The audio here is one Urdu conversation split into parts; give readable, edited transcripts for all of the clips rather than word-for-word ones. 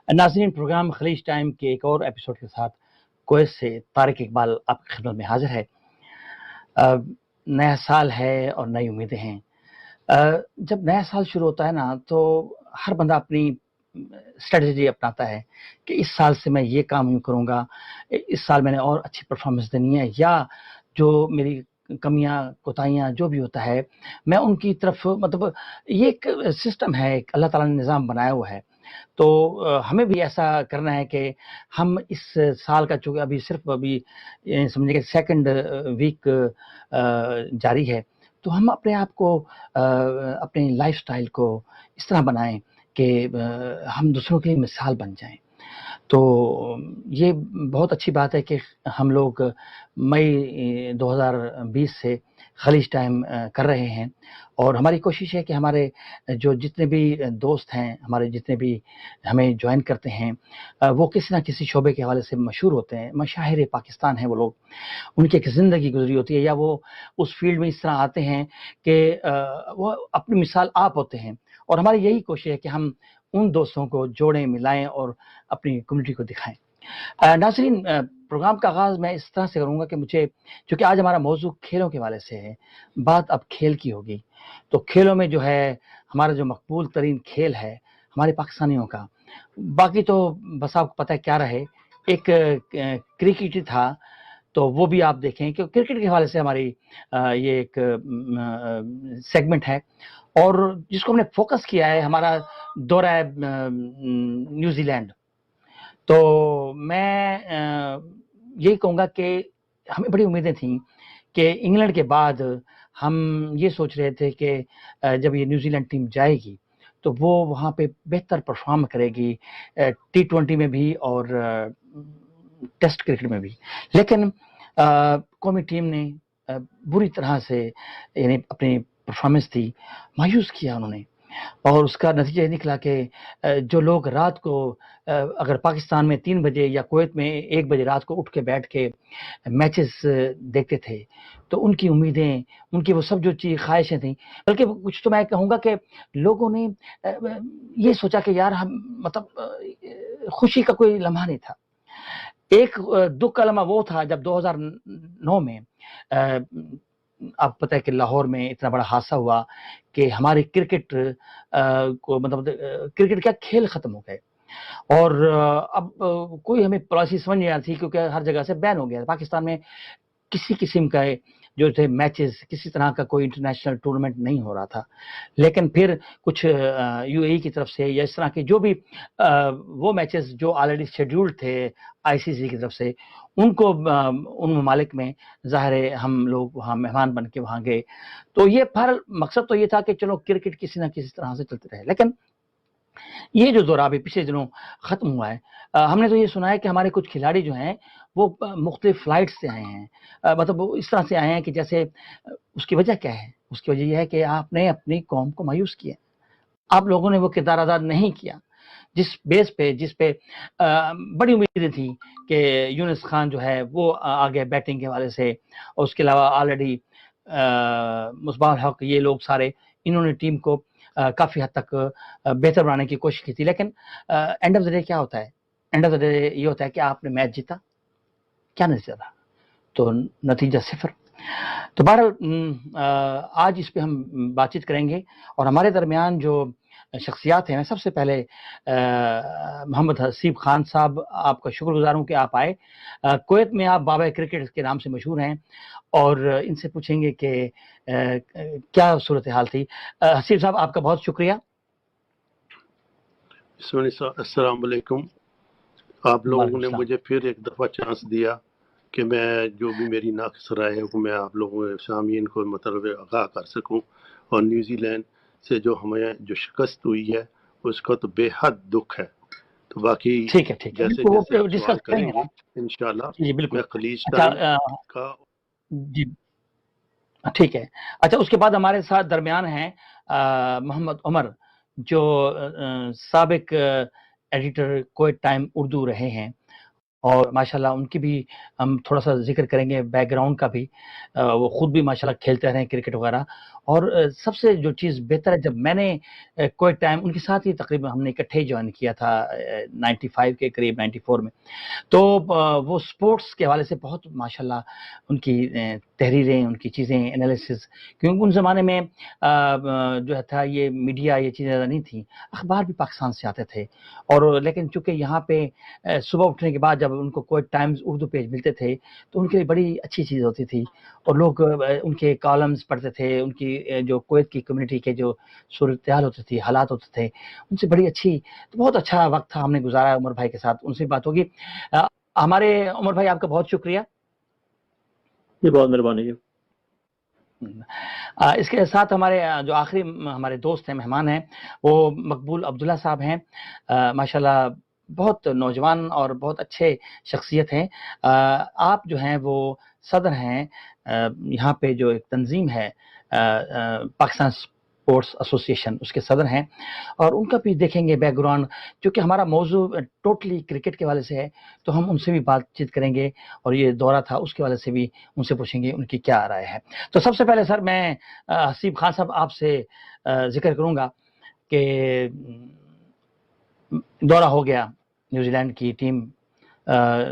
ناظرین، پروگرام خلیج ٹائم کے ایک اور ایپیسوڈ کے ساتھ کویت سے طارق اقبال آپ کی خدمت میں حاضر ہے۔ نیا سال ہے اور نئی امیدیں ہیں۔ جب نیا سال شروع ہوتا ہے نا تو ہر بندہ اپنی اسٹریٹجی اپناتا ہے کہ اس سال سے میں یہ کام یوں کروں گا، اس سال میں نے اور اچھی پرفارمنس دینی ہے، یا جو میری کمیاں کوتاہیاں جو بھی ہوتا ہے میں ان کی طرف، مطلب یہ ایک سسٹم ہے، ایک اللہ تعالیٰ نے نظام بنایا ہوا ہے۔ تو ہمیں بھی ایسا کرنا ہے کہ ہم اس سال کا، چونکہ ابھی صرف سمجھے کہ سیکنڈ ویک جاری ہے، تو ہم اپنے آپ کو، اپنی لائف سٹائل کو اس طرح بنائیں کہ ہم دوسروں کے لیے مثال بن جائیں۔ تو یہ بہت اچھی بات ہے کہ ہم لوگ مئی 2020 سے خلیج ٹائم کر رہے ہیں، اور ہماری کوشش ہے کہ ہمارے جو جتنے بھی دوست ہیں، ہمارے جتنے بھی ہمیں جوائن کرتے ہیں، وہ کسی نہ کسی شعبے کے حوالے سے مشہور ہوتے ہیں، مشاہیر پاکستان ہیں وہ لوگ، ان کی ایک زندگی گزری ہوتی ہے، یا وہ اس فیلڈ میں اس طرح آتے ہیں کہ وہ اپنی مثال آپ ہوتے ہیں، اور ہماری یہی کوشش ہے کہ ہم ان دوستوں کو جوڑیں، ملائیں اور اپنی کمیونٹی کو دکھائیں۔ ناظرین، پروگرام کا آغاز میں اس طرح سے کروں گا کہ مجھے، چونکہ آج ہمارا موضوع کھیلوں کے حوالے سے ہے، بات اب کھیل کی ہوگی، تو کھیلوں میں جو ہے ہمارا جو مقبول ترین کھیل ہے ہمارے پاکستانیوں کا، باقی تو بس آپ کو پتہ ہے کیا رہے، ایک کرکٹ ہی تھا، تو وہ بھی آپ دیکھیں کہ کرکٹ کے حوالے سے ہماری یہ ایک سیگمنٹ ہے، اور جس کو ہم نے فوکس کیا ہے ہمارا دورہ نیوزی لینڈ۔ تو میں یہی کہوں گا کہ ہمیں بڑی امیدیں تھیں کہ انگلینڈ کے بعد ہم یہ سوچ رہے تھے کہ جب یہ نیوزی لینڈ ٹیم جائے گی تو وہ وہاں پہ بہتر پرفارم کرے گی، T20 میں بھی اور ٹیسٹ کرکٹ میں بھی، لیکن قومی ٹیم نے بری طرح سے یعنی اپنی پرفارمنس دی، مایوس کیا انہوں نے، اور اس کا نتیجہ یہ نکلا کہ جو لوگ رات کو اگر پاکستان میں 3 بجے یا کویت میں 1 بجے رات کو اٹھ کے بیٹھ کے میچز دیکھتے تھے، تو ان کی امیدیں، ان کی وہ سب جو خواہشیں تھیں، بلکہ کچھ تو میں کہوں گا کہ لوگوں نے یہ سوچا کہ یار ہم، مطلب خوشی کا کوئی لمحہ نہیں تھا۔ ایک دکھ کا لمحہ وہ تھا جب 2009 میں آپ پتہ ہے کہ لاہور میں اتنا بڑا حادثہ ہوا کہ ہمارے کرکٹ کو، مطلب کرکٹ کا کھیل ختم ہو گئے، اور اب کوئی ہمیں پالیسی سمجھ نہیں آتی کیونکہ ہر جگہ سے بین ہو گیا پاکستان میں، کسی قسم کا جو تھے میچز، کسی طرح کا کوئی انٹرنیشنل ٹورنامنٹ نہیں ہو رہا تھا۔ لیکن پھر کچھ UAE کی طرف سے یا اس طرح کے جو بھی وہ میچز جو آلریڈی شیڈیولڈ تھے ICC کی طرف سے، ان کو ان ممالک میں ظاہر ہے ہم لوگ وہاں مہمان بن کے وہاں گئے، تو یہ پر مقصد تو یہ تھا کہ چلو کرکٹ کسی نہ کسی طرح سے چلتے رہے۔ لیکن یہ جو دورہ بھی پچھلے دنوں ختم ہوا ہے، ہم نے تو یہ سنا ہے کہ ہمارے کچھ کھلاڑی جو ہیں وہ مختلف فلائٹ سے آئے ہیں، مطلب وہ اس طرح سے آئے ہیں کہ جیسے، اس کی وجہ کیا ہے؟ اس کی وجہ یہ ہے کہ آپ نے اپنی قوم کو مایوس کیا، آپ لوگوں نے وہ کردار ادا نہیں کیا جس بیس پہ، جس پہ بڑی امیدیں تھیں کہ یونس خان جو ہے وہ آگے بیٹنگ کے حوالے سے، اور اس کے علاوہ آلریڈی مصباح الحق، یہ لوگ سارے انہوں نے ٹیم کو کافی حد تک بہتر بنانے کی کوشش کی تھی۔ لیکن اینڈ آف دا ڈے کیا ہوتا ہے؟ اینڈ آف دا ڈے یہ ہوتا ہے کہ آپ نے میچ جیتا، کیا نتیجہ تھا؟ تو نتیجہ 0۔ تو بہرحال آج اس پہ ہم بات چیت کریں گے، اور ہمارے درمیان جو شخصیات ہیں، میں سب سے پہلے محمد حسیب خان صاحب، آپ کا شکر گزار ہوں کہ آپ آئے۔ کویت میں آپ بابا کرکٹ کے نام سے مشہور ہیں، اور ان سے پوچھیں گے کہ کیا صورتحال تھی۔ حسیب صاحب، آپ کا بہت شکریہ۔ السلام علیکم۔ آپ لوگوں نے مجھے پھر ایک دفعہ چانس دیا کہ میں جو بھی میری ناقص رائے ہے وہ میں آپ لوگوں سامعین کو مطلب آگاہ کر سکوں، اور نیوزی لینڈ سے جو ہمیں جو شکست ہوئی ہے اس کا تو بے حد دکھ ہے۔ تو باقی ٹھیک ہے جیسے جیسے آپ سوال کریں گے انشاءاللہ میں خلیج ٹائم کا، جی ٹھیک ہے۔ اچھا، اس کے بعد ہمارے ساتھ درمیان ہیں محمد عمر، جو سابق ایڈیٹر کویت ٹائم اردو رہے ہیں، اور ماشاءاللہ ان کی بھی ہم تھوڑا سا ذکر کریں گے، بیک گراؤنڈ کا بھی۔ وہ خود بھی ماشاءاللہ کھیلتے رہے ہیں کرکٹ وغیرہ، اور سب سے جو چیز بہتر ہے، جب میں نے کوئی ٹائم ان کے ساتھ ہی تقریباً ہم نے اکٹھے جوائن کیا تھا 95 کے قریب، 94 میں، تو وہ سپورٹس کے حوالے سے بہت ماشاءاللہ ان کی تحریریں، ان کی چیزیں، انالیسز، کیونکہ ان زمانے میں جو تھا یہ میڈیا، یہ چیزیں زیادہ نہیں تھیں، اخبار بھی پاکستان سے آتے تھے، اور لیکن چونکہ یہاں پہ صبح اٹھنے کے بعد جب ان کو کوئی ٹائمز اردو پیج ملتے تھے تو ان کے لیے بڑی اچھی چیز ہوتی تھی، اور لوگ ان کے کالمز پڑھتے تھے، ان کی جو کویت کی کمیونٹی کے جو صورتحال ہوتی تھی، حالات ہوتے تھے، ان سے بڑی اچھی، تو بہت اچھا وقت تھا ہم نے گزارا عمر بھائی کے ساتھ، ان سے بات ہوگی۔ ہمارے عمر بھائی آپ کا بہت شکریہ، یہ بہت مہربانی ہے۔ اس کے ساتھ ہمارے جو آخری ہمارے دوست ہیں، مہمان ہیں، وہ مقبول عبداللہ صاحب ہیں، ماشاءاللہ بہت نوجوان اور بہت اچھے شخصیت ہیں۔ آپ جو ہیں وہ صدر ہیں یہاں پہ جو ایک تنظیم ہے پاکستان اسپورٹس ایسوسی ایشن، اس کے صدر ہیں، اور ان کا بھی دیکھیں گے بیک گراؤنڈ، کیونکہ ہمارا موضوع ٹوٹلی کرکٹ کے حوالے سے ہے تو ہم ان سے بھی بات چیت کریں گے، اور یہ دورہ تھا اس کے حوالے سے بھی ان سے پوچھیں گے ان کی کیا رائے ہے۔ تو سب سے پہلے سر میں حسیب خان صاحب آپ سے ذکر کروں گا کہ دورہ ہو گیا، نیوزی لینڈ کی ٹیم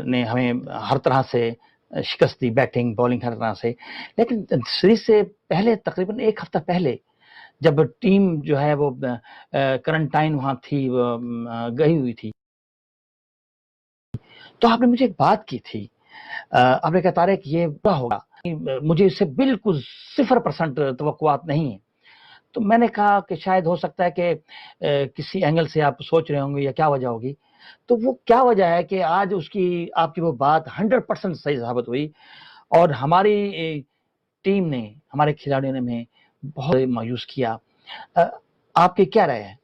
نے ہمیں ہر طرح سے شکست دی، بیٹنگ بالنگ ہر طرح سے، لیکن سیریز سے پہلے تقریباً ایک ہفتہ پہلے جب ٹیم جو ہے وہ کرنٹائن وہاں تھی، گئی ہوئی تھی، تو آپ نے مجھے ایک بات کی تھی، آپ نے کہا طارق یہ برا ہوگا، مجھے اس سے بالکل 0% توقعات نہیں ہیں، تو میں نے کہا کہ شاید ہو سکتا ہے کہ کسی اینگل سے آپ سوچ رہے ہوں گے یا کیا وجہ ہوگی، تو وہ کیا وجہ ہے کہ آج اس کی آپ کی وہ بات 100% صحیح ثابت ہوئی، اور ہماری ٹیم نے، ہمارے کھلاڑیوں نے ہمیں بہت مایوس کیا۔ آپ کی کیا رائے ہے؟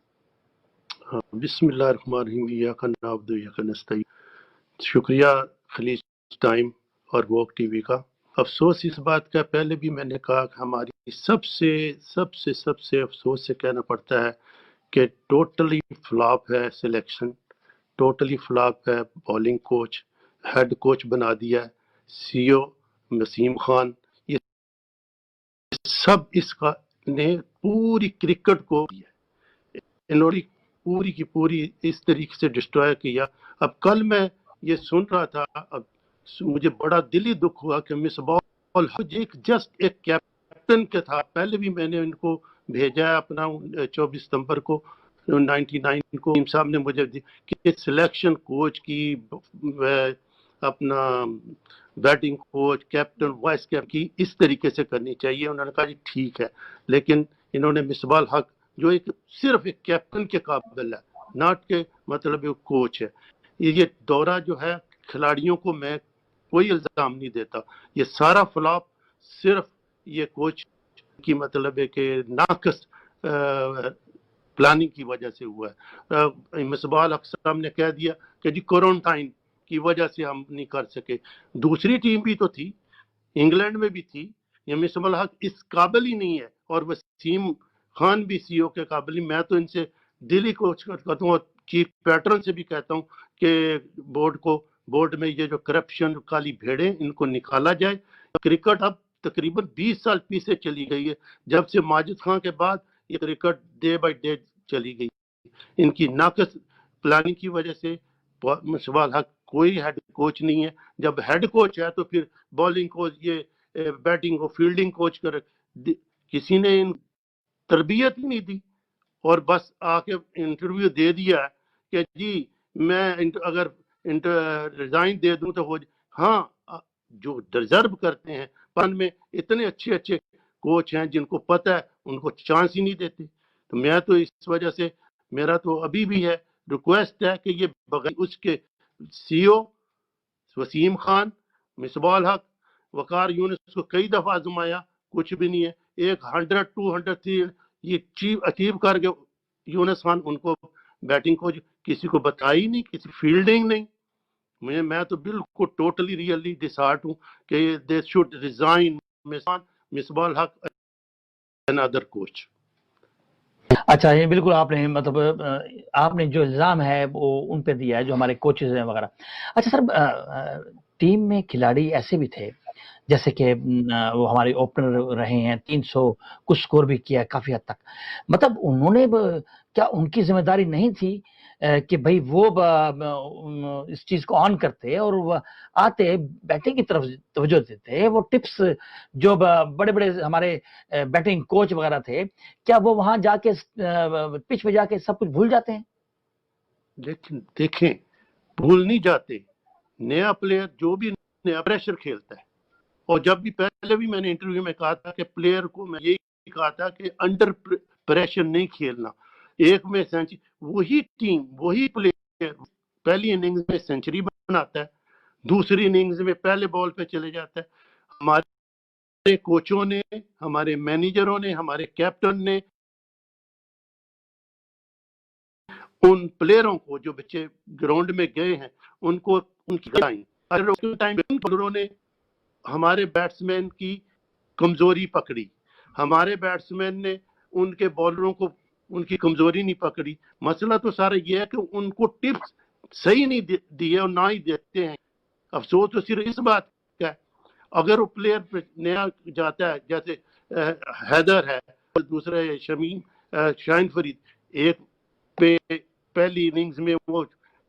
بسم اللہ الرحمن الرحیم، ایاک نعبد و ایاک نستعین۔ شکریہ خلیج ٹائم اور ووک ٹی وی کا۔ افسوس اس بات کا پہلے بھی میں نے کہا کہ ہماری سب سے افسوس سے کہنا پڑتا ہے کہ ٹوٹلی فلاپ ہے سلیکشن، ٹوٹلی فلاپ ہے بالنگ کوچ، ہیڈ کوچ بنا دیا ہے سی او وسیم خان، یہ سب اس کا نے پوری کرکٹ کو انہوں نے پوری کی پوری اس طریقے سے ڈسٹروائے کیا۔ اب کل میں یہ سن رہا تھا، اب مجھے بڑا دلی دکھ ہوا کہ مصباح الحق جسٹ ایک کیپٹن کے تھا، پہلے بھی میں نے ان کو بھیجا ہے اپنا 24 ستمبر کو 99 کو صاحب نے مجھے کہ سلیکشن کوچ کی، اپنا batting coach, captain, vice captain کی اس طریقے سے کرنی چاہیے۔ انہوں نے کہا جی ٹھیک ہے، لیکن انہوں نے مصباح الحق جو ایک صرف ایک کیپٹن کے قابل ہے، ناٹ کے مطلب ایک کوچ ہے، یہ دورہ جو ہے کھلاڑیوں کو میں کوئی الزام نہیں دیتا، یہ سارا فلاپ صرف یہ کوچ کی مطلب ہے کہ ناقص پلاننگ کی وجہ سے ہوا ہے۔ مصباح الحق صاحب نے کہہ دیا کہ جی کوارنٹائن کی وجہ سے ہم نہیں کر سکے، دوسری ٹیم بھی تو تھی، انگلینڈ میں بھی تھی، یہ مصباح الحق اس قابل ہی نہیں ہے، اور وسیم خان بھی سی او کے قابل نہیں۔ میں تو ان سے دلی کوچ کرتا ہوں اور چیف پیٹرن سے بھی کہتا ہوں کہ بورڈ میں یہ جو کرپشن کالی بھیڑیں ان کو نکالا جائے۔ کرکٹ اب تقریباً 20 سال پیچھے چلی گئی ہے، جب سے ماجد خان کے بعد یہ کرکٹ ڈے بائی ڈے چلی گئی، ان کی ناقص پلاننگ کی وجہ سے مصباح الحق کوئی ہیڈ کوچ نہیں ہے، جب ہیڈ کوچ ہے تو پھر بالنگ کوچ، یہ بیٹنگ کو فیلڈنگ کوچ کر کسی نے تربیت ہی نہیں دی، اور بس آ کے انٹرویو دے دیا ہے کہ جی میں اگر ریزائن دے دوں تو ہو ہاں، جو ڈیزرو کرتے ہیں پن میں اتنے اچھے کوچ ہیں جن کو پتہ ہے ان کو چانس ہی نہیں دیتے۔ تو میں تو اس وجہ سے میرا تو ابھی بھی ہے ریکویسٹ ہے کہ یہ بغیر اس کے سی او وسیم خان، مصباح الحق، وقار یونس کو کئی دفعہ آزمایا، کچھ بھی نہیں ہے، ایک 100 200 3 یہ اچیو کر کے یونس خان ان کو بیٹنگ کو کسی کو بتائی نہیں، کسی فیلڈنگ نہیں۔ میں تو بالکل ٹوٹلی ریئلی ڈسہارٹ ہوں کہ they should resign Misbah ul Haq another coach. اچھا، یہ بالکل آپ نے مطلب آپ نے جو الزام ہے وہ ان پہ دیا ہے جو ہمارے کوچز ہیں وغیرہ۔ اچھا سر، ٹیم میں کھلاڑی ایسے بھی تھے جیسے کہ وہ ہمارے اوپنر رہے ہیں، 300 کچھ سکور بھی کیا کافی حد تک. مطلب انہوں نے کیا ان کی ذمہ داری نہیں تھی کہ بھائی وہ اس چیز کو آن کرتے اور وہ آتے بیٹنگ کی طرف توجہ دیتے، وہ ٹپس جو بڑے بڑے ہمارے بیٹنگ کوچ وغیرہ تھے، کیا وہ وہاں جا کے پچ پہ جا کے سب کچھ بھول جاتے ہیں؟ دیکھیں بھول نہیں جاتے. نیا پلیئر جو بھی نیا پریشر کھیلتا ہے، اور جب بھی پہلے بھی میں نے انٹرویو میں کہا تھا کہ پلیئر کو میں یہی کہا تھا کہ انڈر پریشر نہیں کھیلنا. ایک میں سینچری، وہی ٹیم وہی پلیئر پہلی اننگز میں سینچری بناتا ہے، دوسری اننگز میں پہلے بال پہ چلے جاتا ہے. ہمارے کوچوں نے، ہمارے مینیجروں نے، ہمارے کیپٹن نے ان پلیئروں کو جو بچے گراؤنڈ میں گئے ہیں ان کو ان کی بالروں نے ہمارے بیٹسمین کی کمزوری پکڑی، ہمارے بیٹسمین نے ان کے بالروں کو ان کی کمزوری نہیں پکڑی. مسئلہ تو سارا یہ ہے کہ ان کو ٹپس صحیح نہیں دیے اور نہ ہی دیتے ہیں. افسوس تو صرف اس بات کا ہے، اگر وہ پلیئر نیا جاتا ہے جیسے حیدر ہے اور دوسرا شاہین فرید، ایک پہ پہلی اننگز میں وہ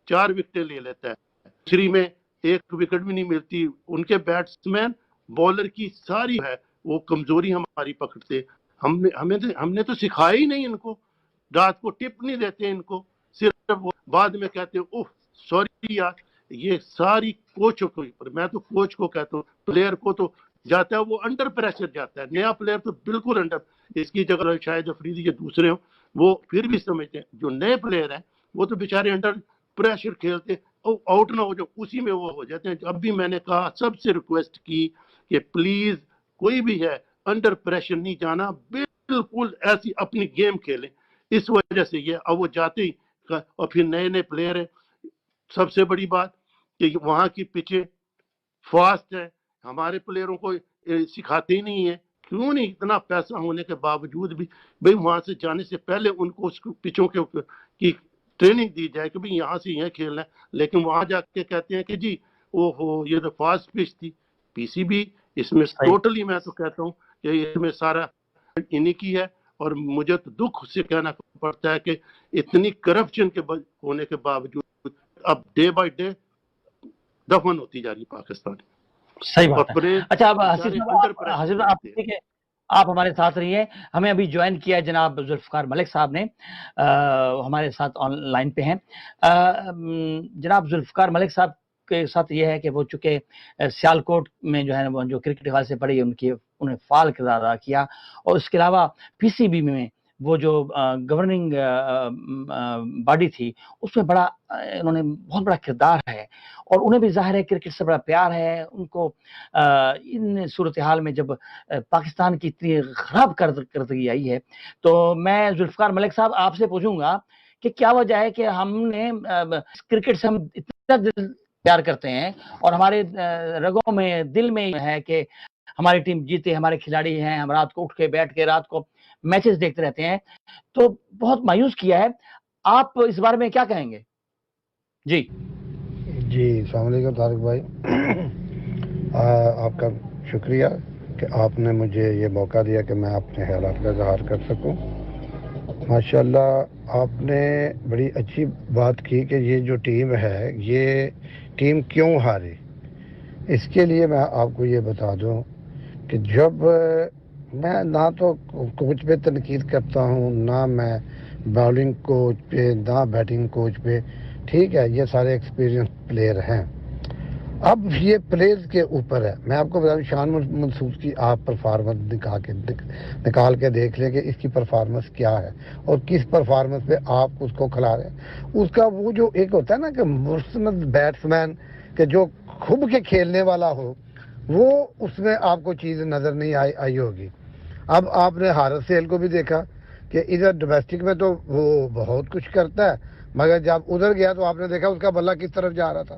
4 وکٹیں لے لیتا ہے، دوسری میں 1 وکٹ بھی نہیں ملتی. ان کے بیٹسمین بالر کی ساری ہے وہ کمزوری ہماری پکڑتے. ہم نے تو سکھایا ہی نہیں ان کو، رات کو ٹپ نہیں دیتے ان کو، صرف وہ بعد میں کہتے ہیں اوہ سوری یار. یہ ساری کوچوں کو، میں تو کوچ کو کہتا ہوں، پلیئر کو تو جاتا ہے وہ انڈر پریشر جاتا ہے. نیا پلیئر تو بالکل انڈر، اس کی جگہ شاید افریدی یا دوسرے ہوں وہ پھر بھی سمجھتے ہیں. جو نئے پلیئر ہیں وہ تو بیچارے انڈر پریشر کھیلتے، آؤٹ نہ ہو جو اسی میں وہ ہو جاتے ہیں. اب بھی میں نے کہا، سب سے ریکویسٹ کی کہ پلیز کوئی بھی ہے انڈر پریشر نہیں جانا، بالکل ایسی اپنی گیم کھیلیں. اس وجہ سے یہ اب وہ جاتے ہی، اور پھر نئے نئے پلیئر ہیں. سب سے بڑی بات کہ وہاں کی پچیں فاسٹ ہے، ہمارے پلیئروں کو سکھاتے ہی نہیں ہیں. کیوں نہیں؟ اتنا پیسہ ہونے کے باوجود بھی بھئی وہاں سے جانے سے پہلے ان کو اس پچوں کی ٹریننگ دی جائے کہ بھئی یہاں سے یہ کھیلنا ہے. لیکن وہاں جا کے کہتے ہیں کہ جی اوہو یہ تو فاسٹ پچ تھی. پی سی بی اس میں ٹوٹلی، میں تو کہتا ہوں کہ اس میں سارا انہی کی ہے. اور مجھے تو دکھ سے کہنا پڑتا ہے کہ اتنی کرپشن کے ہونے کے باوجود اب ڈے بائی ڈے دفن ہوتی جا رہی پاکستان. صحیح بات ہے. اچھا اب حسین آپ آپ ہمارے ساتھ رہیے. ہمیں ابھی جوائن کیا ہے جناب ذوالفقار ملک صاحب نے، ہمارے ساتھ آن لائن پہ ہیں. جناب ذوالفقار ملک صاحب کے ساتھ یہ ہے کہ وہ چونکہ سیالکوٹ میں جو ہے وہ جو کرکٹ حوالے سے پڑھی انہیں فعال کردار ادا کیا، اور اس کے علاوہ پی سی بی میں وہ جو گورننگ باڈی تھی اس میں بڑا انہوں نے بہت بڑا کردار ہے، اور انہیں بھی ظاہر ہے کرکٹ سے بڑا پیار ہے. ان کو ان صورتحال میں جب پاکستان کی اتنی خراب کردگی آئی ہے، تو میں ذوالفقار ملک صاحب آپ سے پوچھوں گا کہ کیا وجہ ہے کہ ہم نے کرکٹ سے ہم اتنا دل پیار کرتے ہیں اور ہمارے رگوں میں دل میں ہے کہ ہماری ٹیم جیتے، ہمارے کھلاڑی ہیں، ہم رات کو اٹھ کے بیٹھ کے رات کو میچز دیکھتے رہتے ہیں، تو بہت مایوس کیا ہے. آپ اس بارے میں کیا کہیں گے؟ جی السلام علیکم طارق بھائی. آپ کا شکریہ کہ آپ نے مجھے یہ موقع دیا کہ میں اپنے خیالات کا اظہار کر سکوں. ماشاءاللہ آپ نے بڑی اچھی بات کی کہ یہ جو ٹیم ہے یہ ٹیم کیوں ہاری. اس کے لیے میں آپ کو یہ بتا دوں کہ جب میں نہ تو کوچ پہ تنقید کرتا ہوں، نہ میں باؤلنگ کوچ پہ، نہ بیٹنگ کوچ پہ. ٹھیک ہے، یہ سارے ایکسپیرینس پلیئر ہیں. اب یہ پلیئرز کے اوپر ہے. میں آپ کو بتا دوں شان منصور کی آپ پرفارمنس نکال کے دیکھ لیں کہ اس کی پرفارمنس کیا ہے اور کس پرفارمنس پہ آپ اس کو کھلا رہے ہیں. اس کا وہ جو ایک ہوتا ہے نا کہ مرسمد بیٹسمین کہ جو کھب کے کھیلنے والا ہو، وہ اس میں آپ کو چیز نظر نہیں آئی ہوگی. اب آپ نے حارث سیل کو بھی دیکھا کہ ادھر ڈومیسٹک میں تو وہ بہت کچھ کرتا ہے، مگر جب ادھر گیا تو آپ نے دیکھا اس کا بلہ کس طرف جا رہا تھا.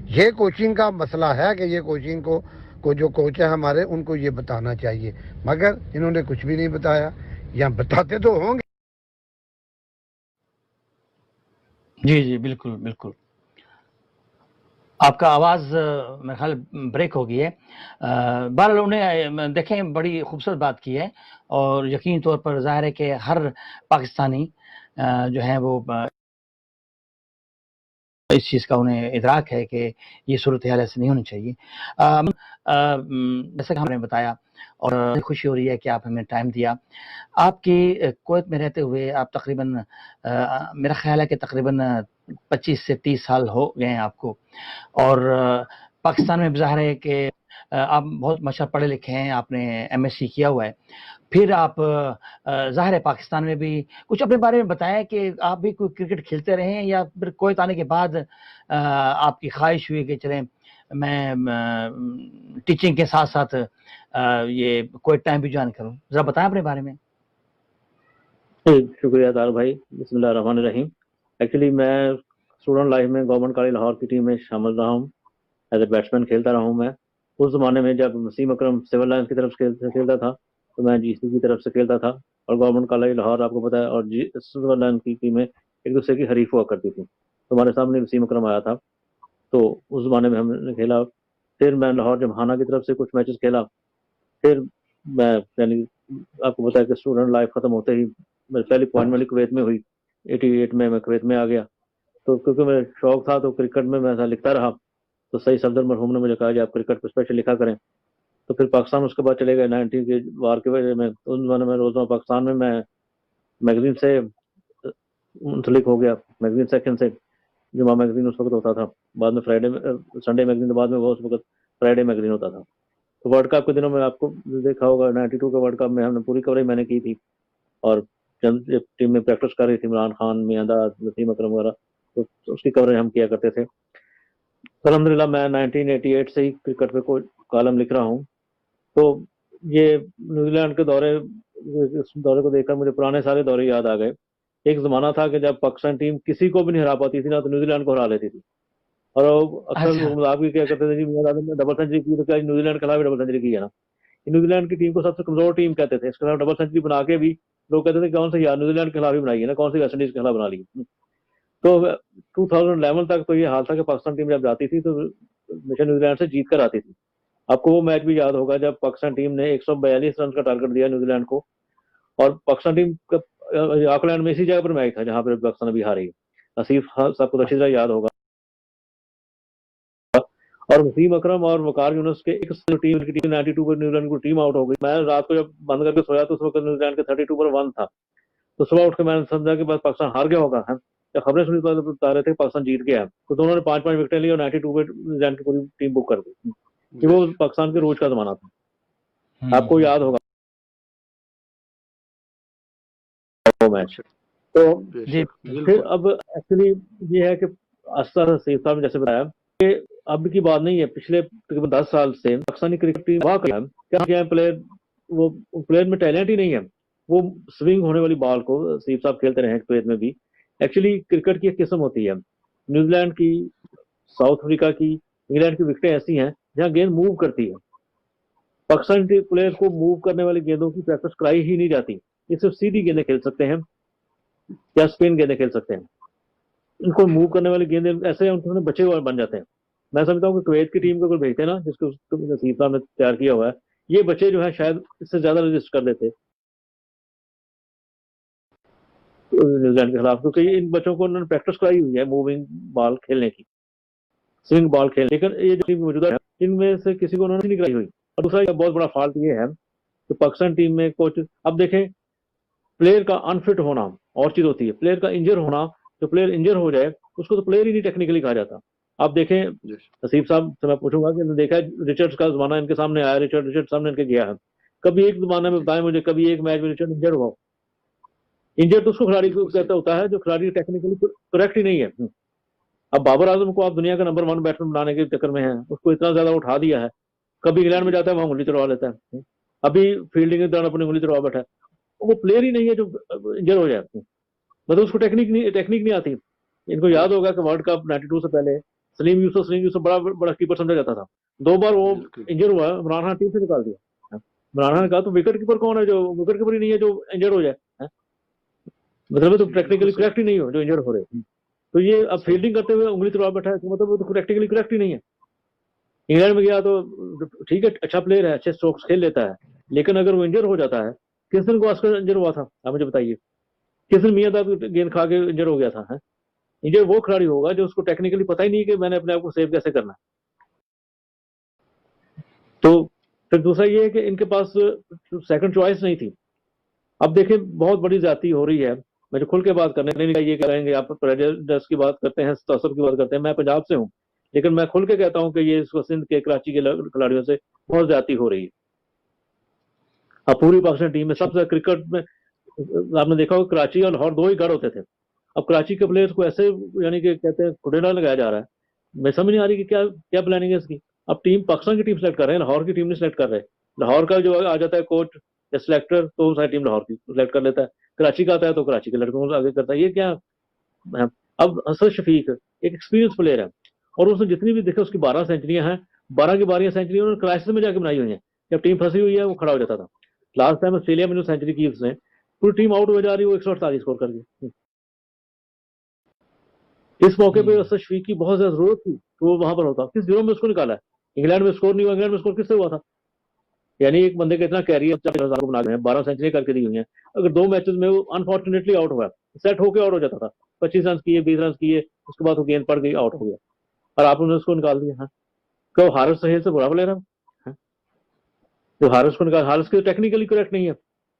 یہ کوچنگ کا مسئلہ ہے کہ یہ کوچنگ کو جو کوچ ہے ہمارے ان کو یہ بتانا چاہیے، مگر انہوں نے کچھ بھی نہیں بتایا، یا بتاتے تو ہوں گے. جی بالکل بالکل. آپ کا آواز میرے خیال بریک ہو گئی ہے. بہرحال انہیں دیکھیں بڑی خوبصورت بات کی ہے، اور یقینی طور پر ظاہر ہے کہ ہر پاکستانی جو ہیں وہ اس چیز کا انہیں ادراک ہے کہ یہ صورتحال ایسے نہیں ہونی چاہیے. جیسا کہ ہم نے بتایا، اور خوشی ہو رہی ہے کہ آپ ہمیں ٹائم دیا. آپ کی کویت میں رہتے ہوئے آپ تقریباً میرا خیال ہے کہ تقریباً 25 سے 30 سال ہو گئے ہیں آپ کو، اور پاکستان میں ظاہر ہے کہ آپ بہت ماشاء پڑھے لکھے ہیں، آپ نے ایم ایس سی کیا ہوا ہے. پھر آپ ظاہر ہے پاکستان میں بھی کچھ اپنے بارے میں بتائیں کہ آپ بھی کوئی کرکٹ کھیلتے رہے ہیں، یا پھر کویت آنے کے بعد آپ کی خواہش ہوئی کہ چلیں میں ٹیچنگ کے ساتھ ساتھ یہ کویت ٹائم بھی جوائن کروں. ذرا بتائیں اپنے بارے میں. شکریہ طارق بھائی. بسم اللہ الرحمن الرحیم. ایکچولی میں اسٹوڈنٹ لائف میں گورنمنٹ کالج لاہور کی ٹیم میں شامل رہا ہوں. ایز اے بیٹسمین کھیلتا رہا ہوں. میں اس زمانے میں جب وسیم اکرم سول لائنس کی طرف سے کھیلتا تھا تو میں جی سی کی طرف سے کھیلتا تھا، اور گورنمنٹ کالج لاہور آپ کو پتا ہے اور سول لائنس کی ٹیمیں ایک دوسرے کی حریف ہوا کرتی تھی. تو ہمارے سامنے وسیم اکرم آیا تھا، تو اس زمانے میں ہم نے کھیلا. پھر میں لاہور جمہانہ کی طرف سے کچھ میچز کھیلا. پھر میں یعنی آپ کو پتا ہے کہ اسٹوڈنٹ لائف ختم ہوتے ہی میری پہلی پوائنٹ والی کویت میں ہوئی. 88 میں کویت میں آ گیا. تو کیونکہ میرا شوق تھا تو کرکٹ میں ایسا لکھتا رہا. تو سعید صفدر مرحوم نے مجھے کہا کہ آپ کرکٹ پہ اسپیشل لکھا کریں. تو پھر پاکستان اس کے بعد چلے گئے 90 کے وار کی وجہ میں. اس زمانے میں روزانہ پاکستان میں میگزین سے منسلک ہو گیا. میگزین سیکشن سے جمعہ میگزین اس وقت ہوتا تھا، بعد میں فرائیڈے سنڈے میگزین کے بعد میں وہ اس وقت فرائیڈے میگزین ہوتا تھا. تو ورلڈ کپ کے دنوں میں آپ کو دیکھا ہوگا 92 کا ورلڈ کپ میں ہم نے پوری کوریج میں نے کی تھی، اور چند ٹیم میں پریکٹس کر رہی تھی عمران خان، میانداز، وسیم اکرم وغیرہ، تو اس کی کوریج ہم کیا کرتے تھے. الحمدللہ میں 1988 سے ہی کرکٹ پہ کوئی کالم لکھ رہا ہوں. تو یہ نیوزی لینڈ کے دورے، اس دورے کو دیکھ کر مجھے پرانے سارے دورے یاد آ گئے. ایک زمانہ تھا کہ جب پاکستان ٹیم کسی کو بھی نہیں ہرا پاتی تھی نا، تو نیوزی لینڈ کو ہرا لیتی تھی. اور اکثر لوگ مذاق بھی کیا کرتے تھے جی نے ڈبل سینچری کی تو کیا نیوزی لینڈ کے خلاف بھی ڈبل سینچری کی ہے نا. نیوزی لینڈ کی ٹیم کو سب سے کمزور ٹیم کہتے تھے. اس کے خلاف ڈبل سینچری بنا کے بھی لوگ کہتے تھے کون سے یار نیوزی لینڈ کے خلاف ہی بنائی ہے نا، کون سی ویسٹ انڈیز کے خلاف بنا لی. تو 2011 تک تو یہ حال تھا کہ پاکستان ٹیم جب جاتی تھی تو ہمیشہ نیوزی لینڈ سے جیت کر آتی تھی. آپ کو وہ میچ بھی یاد ہوگا جب پاکستان ٹیم نے 142 رن کا ٹارگٹ دیا نیوزی لینڈ کو، اور پاکستان ٹیم کا آکلینڈ میں اسی جگہ پر میچ تھا جہاں پر پاکستان ابھی ہاری. آصف سب کو اچھی طرح یاد ہوگا. اور وسیم اکرم اور وقار یونس کے ایک ٹیم 92 پر نیوزی لینڈ کو ٹیم آؤٹ ہو گئی. میں رات کو جب بند کر کے سویا تو اس وقت نیوزی لینڈ کے 32 پر 1 تھا. تو صبح اٹھ کے میں نے سمجھا کہ بس پاکستان ہار گیا ہوگا. جب خبریں سنی تو بتا رہے تھے پاکستان جیت گیا. تو دونوں نے 5 وکٹیں لی اور 92 پہ نیوزی لینڈ کی پوری ٹیم بک کر دی. کہ وہ پاکستان کے روز کا زمانہ تھا، آپ کو یاد ہوگا وہ میچ. تو پھر اب ایکچولی یہ ہے کہ اسد سعید صاحب نے جیسے بتایا کہ اب کی بات نہیں ہے، پچھلے تقریباً 10 سال سے پاکستانی کرکٹ ٹیم کیا پلیئر، وہ پلیئر میں ٹیلنٹ ہی نہیں ہے. وہ سوئنگ ہونے والی بال کو سعید صاحب کھیلتے رہے کویت میں بھی. ایکچولی کرکٹ کی ایک قسم ہوتی ہے، نیوزی لینڈ کی، ساؤتھ افریقہ کی، انگلینڈ کی وکٹیں ایسی ہیں جہاں گیند موو کرتی ہے. پاکستانی پلیئر کو موو کرنے والی گیندوں کی پریکٹس کرائی ہی نہیں جاتی. یہ صرف سیدھی گیندیں کھیل سکتے ہیں یا اسپن گیندیں کھیل سکتے ہیں. ان کو موو کرنے والی گیندیں ایسے ہیں بچے ہوئے بن جاتے ہیں. میں سمجھتا ہوں کہ کویت کی ٹیم کو اگر بھیجتے ہیں نا، جس کو نصیر صاحب نے تیار کیا ہوا ہے، یہ بچے جو ہیں شاید اس سے زیادہ رجسٹ کر دیتے نیوزی لینڈ کے خلاف، کیونکہ ان بچوں کو انہوں نے پریکٹس کرائی ہوئی ہے موونگ بال کھیلنے کی، سوئنگ بال کھیلنے. لیکن یہ جو ٹیم موجودہ ہے ان میں سے کسی کو انہوں نے نہیں کرائی ہوئی. اور دوسرا بہت بڑا فالٹ یہ ہے کہ پاکستان ٹیم میں کوچ، اب دیکھیں پلیئر کا انفٹ ہونا اور چیز ہوتی ہے، پلیئر کا انجر ہونا. جو پلیئر انجر ہو جائے اس کو تو پلیئر ہی نہیں ٹیکنیکلی کہا جاتا. آپ دیکھیں نصیب صاحب سے میں پوچھوں گا کہ دیکھا ریچرڈز کا زمانہ ان کے سامنے آیا، ریچرڈ سامنے ان کے گیا ہے. کبھی ایک زمانے میں بتائیں مجھے کبھی ایک میچ میں ریچرڈ انجر ہوا. انجر تو اس کو کھلاڑی کو کہتا ہوتا ہے جو کھلاڑی ٹیکنیکلی کریکٹ ہی نہیں ہے. اب بابر اعظم کو آپ دنیا کا نمبر 1 بیٹسمین بنانے کے چکر میں ہیں، اس کو اتنا زیادہ اٹھا دیا ہے، کبھی انگلینڈ میں جاتا ہے وہاں انگلی چڑھوا لیتا ہے. ابھی فیلڈنگ کے دوران اپنی انگلی چڑھوا بیٹھا ہے. وہ پلیئر ہی نہیں ہے جو انجر ہو جائے، مطلب اس کو ٹیکنیک نہیں آتی. ان کو یاد ہوگا کہ ورلڈ کپ 92 سے پہلے سلیم یوسف بڑا کیپر سمجھا جاتا تھا. 2 بار وہ انجر ہوا، عمران خان ٹیم سے نکال دیا. عمران خان نے کہا تو وکٹ کیپر کون ہے جو وکٹ کیپر ہی نہیں ہے جو انجر ہو جائے، مطلب تو ٹیکنیکلی کریکٹ ہی نہیں ہو جو انجر ہو رہے. تو یہ اب فیلڈنگ کرتے ہوئے انگلی تلوار بیٹھا ہے تو مطلب وہ تو پریکٹیکلی کریکٹ ہی نہیں ہے. انگلینڈ میں گیا تو ٹھیک ہے اچھا پلیئر ہے, اچھے اسٹروکس کھیل لیتا ہے, لیکن اگر وہ انجر ہو جاتا ہے, کس دن کو آسکر انجر ہوا تھا آپ مجھے بتائیے, کس دن میاں صاحب گیند کھا کے انجر ہو گیا تھا. انجر وہ کھلاڑی ہوگا جو اس کو ٹیکنیکلی پتہ ہی نہیں کہ میں نے اپنے آپ کو سیو کیسے کرنا ہے. تو پھر دوسرا یہ ہے کہ ان کے پاس سیکنڈ چوائس نہیں تھی. اب دیکھیں بہت بڑی زیادتی ہو رہی ہے, مجھے کھل کے بات کرنے نہیں یہ کریں گے, آپ پریجوڈس کی بات کرتے ہیں, تعصب کی بات کرتے ہیں. میں پنجاب سے ہوں لیکن میں کھل کے کہتا ہوں کہ یہ اس کو سندھ کے کراچی کے کھلاڑیوں سے بہت زیادتی ہو رہی ہے. اب پوری پاکستان ٹیم میں سب سے کرکٹ میں آپ نے دیکھا ہوگا کراچی اور لاہور دو ہی گڑھ ہوتے تھے. اب کراچی کے پلیئرز کو ایسے یعنی کہ کہتے ہیں کھڈیرا لگایا جا رہا ہے, میں سمجھ نہیں آ رہی کہ کیا پلاننگ ہے اس کی. اب ٹیم پاکستان کی ٹیم سلیکٹ کر رہے ہیں, لاہور کی ٹیم نہیں سلیکٹ کر رہے. لاہور کا جو آ جاتا ہے کوچ یا سلیکٹر تو ساری ٹیم لاہور کی سلیکٹ کر لیتا ہے, کراچی کا آتا ہے تو کراچی کے لڑکوں کو آگے کرتا ہے. یہ کیا ہے؟ اب حسن شفیق ایک ایکسپیرینس پلیئر ہے اور اس نے جتنی بھی دیکھا اس کی 12 سینچریاں ہیں, 12 کی 12 سینچریاں انہوں نے کرائسس میں جا کے بنائی ہوئی ہیں. جب ٹیم پھنسی ہوئی ہے وہ کھڑا ہو جاتا تھا. لاسٹ ٹائم آسٹریلیا میں جو سینچری کی اس نے, پوری ٹیم آؤٹ ہو جا رہی ہے, وہ 148 اسکور کر گئی. اس موقع پہ حسن شفیق کی بہت زیادہ ضرورت تھی کہ وہ وہاں پر ہوتا. کس زیرو میں اس کو نکالا ہے, انگلینڈ میں اسکور نہیں ہوا. انگلینڈ میں اسکور کس سے ہوا تھا؟ یعنی ایک بندے کا اتنا کیریئر بنا گئے ہیں, 12 سینچری کر کے دی ہوئی ہیں. اگر 2 میچز میں وہ انفارچونیٹلی آؤٹ ہوا, سیٹ ہو کے آؤٹ ہو جاتا تھا, 25 رنز کیے, 20 رنز کیے, اس کے بعد وہ گیند پڑ گئی, آؤٹ ہو گیا, اور آپ نے اس کو نکال دیا. کہ وہ حارث سہیل سے برا پلیر ہے, جو حارث کو نکال, حارث کے ٹیکنیکلی کریکٹ نہیں ہے.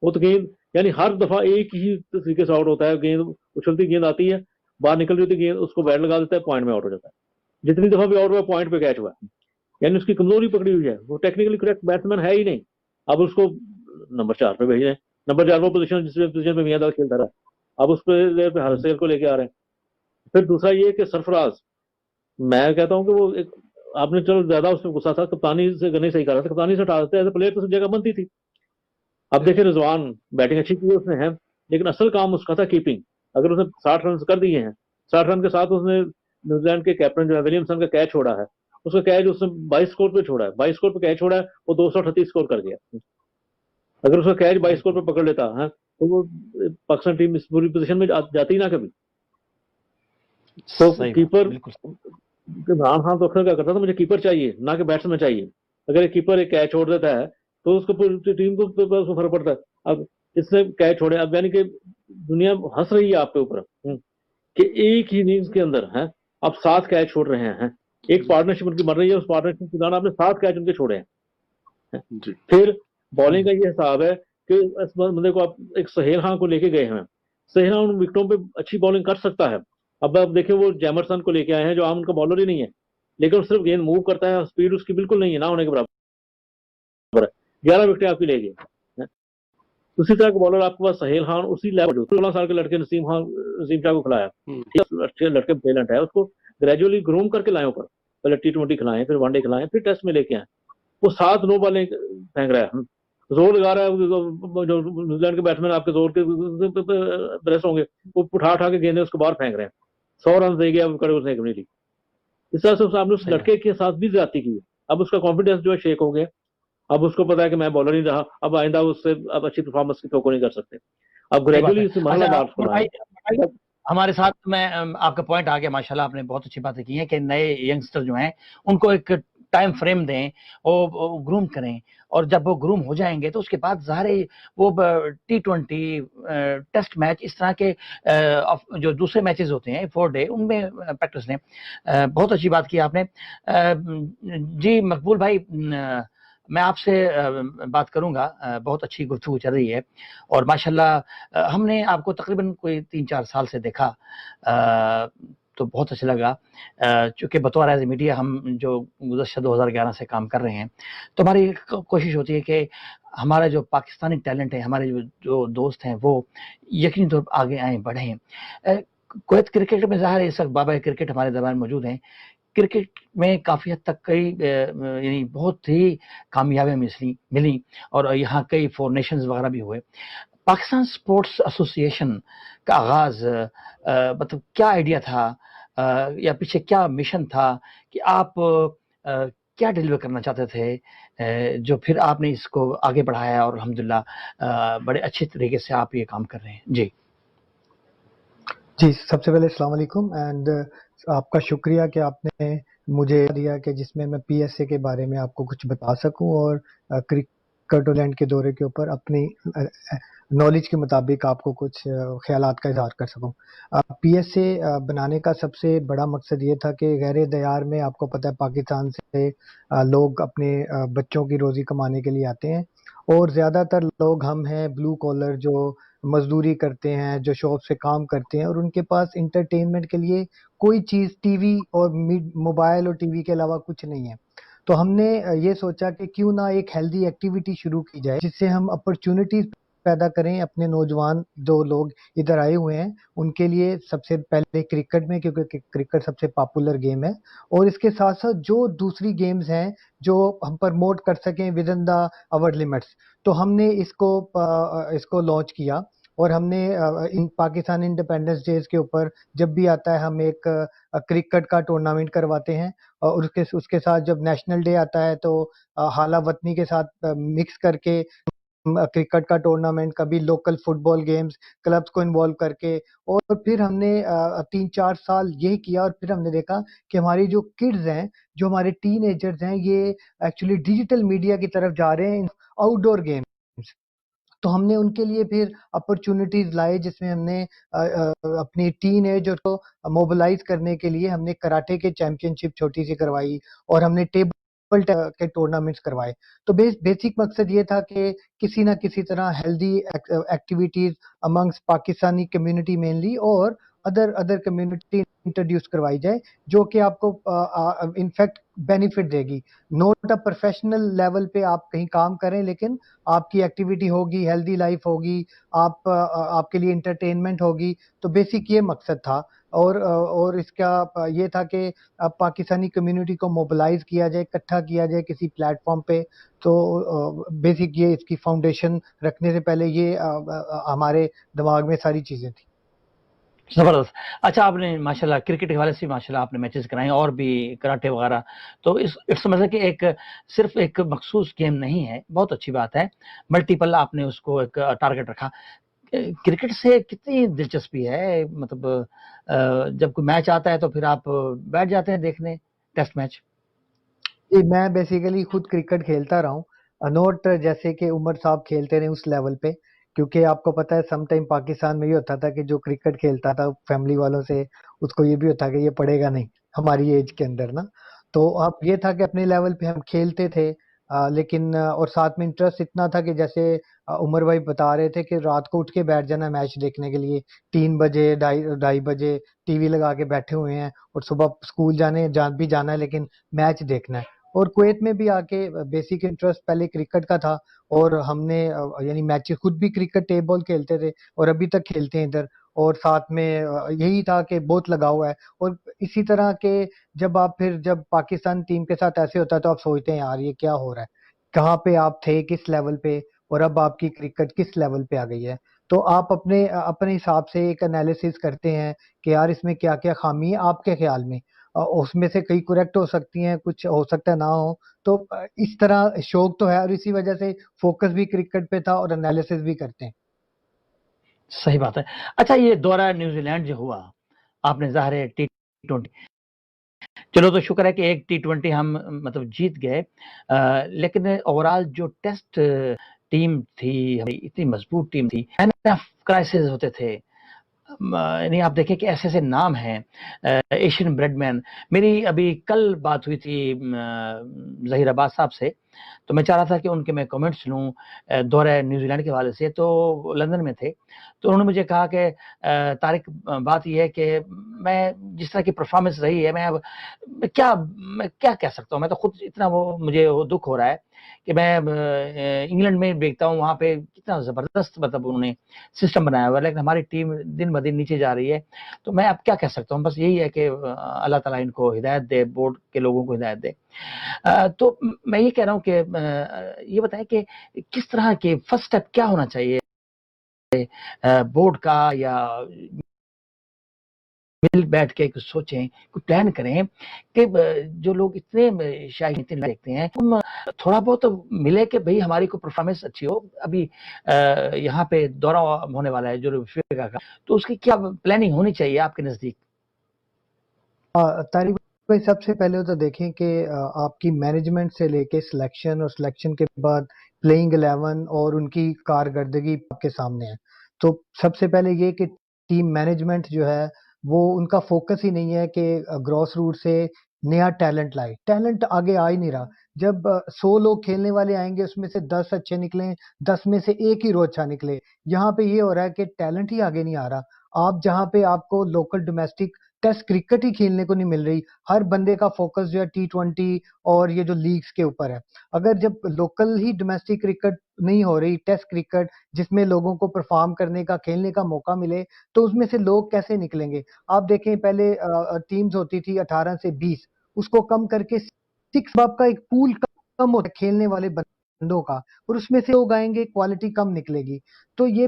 وہ تو گیند یعنی ہر دفعہ ایک ہی طریقے سے آؤٹ ہوتا ہے. گیند اچھلتی گیند آتی ہے, باہر نکل جاتی گیند, اس کو بیٹ لگا دیتا ہے, پوائنٹ میں آؤٹ ہو جاتا ہے. جتنی دفعہ بھی آؤٹ ہوا پوائنٹ پہ کیچ ہوا ہے. یعنی اس کی کمزوری پکڑی ہوئی ہے, وہ ٹیکنیکلی کریکٹ بیٹسمین ہے ہی نہیں. اب اس کو نمبر 4 پہ بھیج رہے ہیں. نمبر 4 وہ پوزیشن جس پوزیشن پہ میاں دار کھیلتا رہا, اب اس پہ حارث سہیل کو لے کے آ رہے ہیں. پھر دوسرا یہ کہ سرفراز, میں کہتا ہوں کہ وہ ایک آپ نے چلو زیادہ اس میں غصہ تھا, کپتانی سے نہیں صحیح کر رہا تھا, کپتانی سے ہٹا دیتے ایز اے پلیئر تو اس جگہ بنتی تھی. اب دیکھیں رضوان بیٹنگ اچھی کی اس نے ہے, لیکن اصل کام اس کا تھا کیپنگ. اگر اس نے 60 رنز کر دیے ہیں, 60 رن کے ساتھ اس نے نیوزی لینڈ کے کیپٹن جو ہے ولیمسن کا کیچ چھوڑا ہے, اس کا کیچ اس نے 22 اسکور پہ چھوڑا ہے, 22 اسکور پہ کیچ چھوڑا ہے, وہ 238 اسکور کر گیا. اگر اس کا کیچ 22 اسکور پہ پکڑ لیتا ہے تو وہ پاکستان ٹیم اس پوری پوزیشن میں جاتی نہ کبھی. تو کیپر عمران خان تو اکثر کیا کرتا تھا, مجھے کیپر چاہیے نہ کہ بیٹسمین چاہیے. اگر ایک کیپر ایک کیچ چھوڑ دیتا ہے تو اس کو پوری ٹیم کو فرق پڑتا ہے. اب اس نے کیچ چھوڑے, اب یعنی کہ دنیا ہنس رہی ہے آپ کے اوپر کہ ایک ہی اننگز کے اندر ہے آپ 7 کیچ چھوڑ رہے ہیں. ایک پارٹنرشپ ان کی بن رہی ہے, اس پارٹنرشپ کے دوران آپ نے 7 کیچ ان کے چھوڑے ہیں. پھر بالنگ کا یہ حساب ہے کہ اس بندے کو آپ ایک سہیل خان کو لے کے گئے ہیں, سہیل خان ان وکٹوں پہ اچھی بالنگ کر سکتا ہے. اب آپ دیکھیں وہ جیمرسن کو لے کے آئے ہیں جو عام ان کا بالر ہی نہیں ہے, لیکن وہ صرف گیند موو کرتا ہے, اسپیڈ اس کی بالکل نہیں ہے, نہ ہونے کے برابر ہے. 11 وکٹیں آپ کی لے گئے. اسی طرح کا بالر آپ کے پاس سہیل خان اسی لیول 16 سال کے لڑکے نسیم شاہ کو کھلایا, اچھے لڑکے ٹیلنٹ ہے, اس کو گریجولی گروم کر کے لائیں اوپر, پہلے T20 کھلائیں, پھر ون ڈے کھلائیں, پھر ٹیسٹ میں لے کے آئیں. وہ 7 نو بالیں پھینک رہا ہے, زور لگا رہا ہے. جو نیوزی لینڈ کے بیٹسمین آپ کے زور کے پریس ہوں گے وہ اٹھا کے گیندیں اس کو باہر پھینک رہے ہیں. 100 رن دے گیا کرے اس نے کبھی لی. اس طرح سے آپ نے اس لڑکے کے ساتھ بھی زیادتی کی. اب اس کا کانفیڈینس جو ہے شیک ہو گیا. اب اس کو پتا ہے کہ میں بالر نہیں رہا, اب آئندہ اس سے اب اچھی پرفارمنس کی توقع نہیں کر سکتے. اب گریجولی اس مرحلہ بات ہمارے ساتھ میں آپ کا پوائنٹ آ گیا. ماشاءاللہ آپ نے بہت اچھی باتیں کی ہیں کہ نئے ینگسٹر جو ہیں ان کو ایک ٹائم فریم دیں اور گروم کریں, اور جب وہ گروم ہو جائیں گے تو اس کے بعد ظاہر وہ T20 ٹیسٹ میچ اس طرح کے جو دوسرے میچز ہوتے ہیں 4 ڈے ان میں پریکٹس لیں. بہت اچھی بات کی آپ نے. جی مقبول بھائی, میں آپ سے بات کروں گا. بہت اچھی گفتگو چل رہی ہے اور ماشاءاللہ ہم نے آپ کو تقریباً کوئی 3-4 سال سے دیکھا تو بہت اچھا لگا. چونکہ بطور ایز میڈیا ہم جو گزشتہ 2011 سے کام کر رہے ہیں تو ہماری کوشش ہوتی ہے کہ ہمارا جو پاکستانی ٹیلنٹ ہے, ہمارے جو دوست ہیں وہ یقینی طور پر آگے آئیں, بڑھیں. کویت کرکٹ میں ظاہر ہے اس وقت بابا کرکٹ ہمارے درمیان موجود ہیں. کرکٹ میں کافی حد تک کئی یعنی بہت ہی کامیابیاں ملی اور یہاں کئی 4 نیشنز وغیرہ بھی ہوئے. پاکستان سپورٹس ایسوسی ایشن کا آغاز مطلب کیا آئیڈیا تھا یا پیچھے کیا مشن تھا کہ آپ کیا ڈیلیور کرنا چاہتے تھے جو پھر آپ نے اس کو آگے بڑھایا اور الحمدللہ بڑے اچھے طریقے سے آپ یہ کام کر رہے ہیں؟ جی جی سب سے پہلے السلام علیکم اینڈ آپ کا شکریہ کہ آپ نے مجھے دیا کہ جس میں پی ایس اے کے بارے میں آپ کو کچھ بتا سکوں اور کرکٹ لینڈ کے دورے کے اوپر اپنی نالج کے مطابق آپ کو کچھ خیالات کا اظہار کر سکوں. پی ایس اے بنانے کا سب سے بڑا مقصد یہ تھا کہ غیر دیار میں آپ کو پتہ ہے پاکستان سے لوگ اپنے بچوں کی روزی کمانے کے لیے آتے ہیں، اور زیادہ تر لوگ ہم ہیں بلو کالر جو مزدوری کرتے ہیں، جو شاپ سے کام کرتے ہیں، اور ان کے پاس انٹرٹینمنٹ کے لیے کوئی چیز ٹی وی اور موبائل اور ٹی وی کے علاوہ کچھ نہیں ہے. تو ہم نے یہ سوچا کہ کیوں نہ ایک ہیلدی ایکٹیویٹی شروع کی جائے جس سے ہم اپرچونٹیز پیدا کریں اپنے نوجوان جو لوگ ادھر آئے ہوئے ہیں ان کے لیے. سب سے پہلے کرکٹ میں، کیونکہ کرکٹ سب سے پاپولر گیم ہے، اور اس کے ساتھ ساتھ جو دوسری گیمز ہیں جو ہم پرموٹ کر سکیں with in the our limits. تو ہم نے اس کو لانچ کیا، اور ہم نے پاکستان انڈیپینڈنس ڈیز کے اوپر جب بھی آتا ہے ہم ایک کرکٹ کا ٹورنامنٹ کرواتے ہیں، اور اس کے ساتھ جب نیشنل ڈے آتا ہے تو حالہ وطنی کے ساتھ مکس کر کے کرکٹ کا ٹورنامنٹ، کبھی لوکل فٹ بال گیمز کلبس کو انوالو کر کے. اور پھر ہم نے 3-4 سال یہی کیا، اور پھر ہم نے دیکھا کہ ہماری جو کڈز ہیں، جو ہمارے ٹین ایجرز ہیں، یہ ایکچولی ڈیجیٹل میڈیا کی طرف جا رہے ہیں، آؤٹ ڈور گیمز. تو ہم نے ان کے لیے پھر اپرچونٹیز لائے جس میں ہم نے اپنی ٹین ایج کو موبلائز کرنے کے لیے ہم نے کراٹے کے چیمپئن شپ چھوٹی سی کروائی، اور ہم نے ٹیبل کے ٹورنامنٹس کروائے. تو بیسک مقصد یہ تھا کہ کسی نہ کسی طرح healthy activities amongst Pakistani community mainly اور ادر کمیونٹی انٹروڈیوس کروائی جائے، جو کہ آپ کو انفیکٹ بینیفٹ دے گی. نوٹ اے پروفیشنل لیول پہ آپ کہیں کام کریں، لیکن آپ کی ایکٹیویٹی ہوگی، ہیلدی لائف ہوگی، آپ کے لیے انٹرٹینمنٹ ہوگی. تو بیسک یہ مقصد تھا، اور اس کا یہ تھا کہ اب پاکستانی کمیونٹی کو موبلائز کیا جائے، اکٹھا کیا جائے کسی پلیٹ فارم پہ. تو بیسک یہ اس کی فاؤنڈیشن رکھنے سے پہلے یہ ہمارے دماغ میں ساری چیزیں تھیں. زبردست. اچھا، آپ نے ماشاءاللہ کرکٹ کے حوالے سے ماشاءاللہ آپ نے میچز کرائے اور بھی کراٹے وغیرہ، تو اس مطلب کہ ایک صرف ایک مخصوص گیم نہیں ہے، بہت اچھی بات ہے، ملٹیپل آپ نے اس کو ایک ٹارگٹ رکھا. کرکٹ سے کتنی دلچسپی ہے، مطلب جب کوئی میچ آتا ہے تو پھر آپ بیٹھ جاتے ہیں دیکھنے ٹیسٹ میچ؟ میں بیسیکلی خود کرکٹ کھیلتا رہا ہوں، نوٹ جیسے کہ عمر صاحب کھیلتے رہے اس لیول پہ، کیونکہ آپ کو پتہ ہے سم ٹائم پاکستان میں یہ ہوتا تھا کہ جو کرکٹ کھیلتا تھا فیملی والوں سے اس کو یہ بھی ہوتا کہ یہ پڑھے گا نہیں ہماری ایج کے اندر نا. تو اب یہ تھا کہ اپنے لیول پہ ہم کھیلتے تھے، لیکن اور ساتھ میں انٹرسٹ اتنا تھا کہ جیسے عمر بھائی بتا رہے تھے کہ رات کو اٹھ کے بیٹھ جانا میچ دیکھنے کے لیے، 3 بجے 2:30 بجے ٹی وی لگا کے بیٹھے ہوئے ہیں، اور صبح اسکول بھی جانا ہے لیکن میچ دیکھنا ہے. اور کویت میں بھی آ کے بیسک انٹرسٹ پہلے کرکٹ کا تھا، اور ہم نے یعنی میچ خود بھی کرکٹ ٹیبل کھیلتے تھے اور ابھی تک کھیلتے ہیں ادھر، اور ساتھ میں یہی تھا کہ بہت لگاؤ ہے. اور اسی طرح کے جب پاکستان ٹیم کے ساتھ ایسے ہوتا ہے تو آپ سوچتے ہیں یار یہ کیا ہو رہا ہے، کہاں پہ آپ تھے کس لیول پہ، اور اب آپ کی کرکٹ کس لیول پہ آ گئی ہے. تو آپ اپنے حساب سے ایک انالیسس کرتے ہیں کہ یار اس میں کیا کیا خامی ہے آپ کے خیال میں، اس میں سے کئی کریکٹ ہو سکتی ہیں، کچھ ہو سکتا ہے نہ ہو. تو اس طرح شوق تو ہے، اور اسی وجہ سے فوکس بھی کرکٹ پہ تھا اور انالیسس بھی کرتے ہیں. صحیح بات ہے. اچھا، یہ دورہ نیوزی لینڈ جو ہوا، آپ نے ظاہر ہے T20، چلو تو شکر ہے کہ ایک T20 ہم مطلب جیت گئے، لیکن اوورال جو ٹیسٹ ٹیم تھی ہماری اتنی مضبوط ٹیم تھی، کرائسس ہوتے تھے. یعنی آپ دیکھیں کہ ایسے ایسے نام ہیں ایشین بریڈ مین. میری ابھی کل بات ہوئی تھی ظہیر عباس صاحب سے، تو میں چاہ رہا تھا کہ ان کے میں کمنٹس لوں دورہ نیوزی لینڈ کے حوالے سے. تو لندن میں تھے، تو انہوں نے مجھے کہا کہ طارق بات یہ ہے کہ میں جس طرح کی پرفارمنس رہی ہے، میں کیا کہہ سکتا ہوں. میں تو خود اتنا مجھے دکھ ہو رہا ہے کہ میں انگلینڈ میں دیکھتا ہوں وہاں پہ کتنا زبردست مطلب انہوں نے سسٹم بنایا ہوا ہے، لیکن ہماری ٹیم دن بدن نیچے جا رہی ہے. تو میں اب کیا کہہ سکتا ہوں، بس یہی ہے کہ اللہ تعالیٰ ان کو ہدایت دے، بورڈ کے لوگوں کو ہدایت دے. تو میں یہ کہہ رہا ہوں کہ یہ بتائیں کہ کس طرح کے فرسٹ سٹیپ کیا ہونا چاہیے بورڈ کا یا مل بیٹھ کے کچھ سوچیں, کچھ پلان کریں کہ جو لوگ اتنے شائقین دیکھتے ہیں ہم تھوڑا بہت ملے کہ بھئی ہماری کوئی پرفارمنس اچھی ہو. ابھی یہاں پہ دورہ ہونے والا ہے جو فیفا کا, تو اس کی کیا پلاننگ ہونی چاہیے آپ کے نزدیک؟ طارق بھائی, سب سے پہلے تو دیکھیں کہ آپ کی مینجمنٹ سے لے کے سلیکشن اور سلیکشن کے بعد پلینگ 11 اور ان کی کارکردگی آپ کے سامنے ہے. تو سب سے پہلے یہ کہ ٹیم مینجمنٹ جو ہے وہ ان کا فوکس ہی نہیں ہے کہ گراس روٹ سے نیا ٹیلنٹ لائے. ٹیلنٹ آگے آ ہی نہیں رہا. جب 100 لوگ کھیلنے والے آئیں گے اس میں سے 10 اچھے نکلیں, 10 میں سے ایک ہی رو اچھا نکلے. یہاں پہ یہ ہو رہا ہے کہ ٹیلنٹ ہی آگے نہیں آ رہا. آپ جہاں پہ آپ کو لوکل ڈومیسٹک ٹیسٹ کرکٹ ہی کھیلنے کو نہیں مل رہی, ہر بندے کا فوکس جو ہے T20 اور یہ جو لیگز کے اوپر ہے. اگر جب لوکل ہی ڈومیسٹک کرکٹ نہیں ہو رہی, ٹیسٹ کرکٹ جس میں لوگوں کو پرفارم کرنے کا, کھیلنے کا موقع ملے, تو اس میں سے لوگ کیسے نکلیں گے؟ آپ دیکھیں پہلے ٹیمز ہوتی تھی 18 سے 20, اس کو کم کر کے 6 آپ کا ایک پول کم ہوتا ہے کھیلنے والے بندوں کا, اور اس میں سے لوگ آئیں گے, کوالٹی کم نکلے گی. تو یہ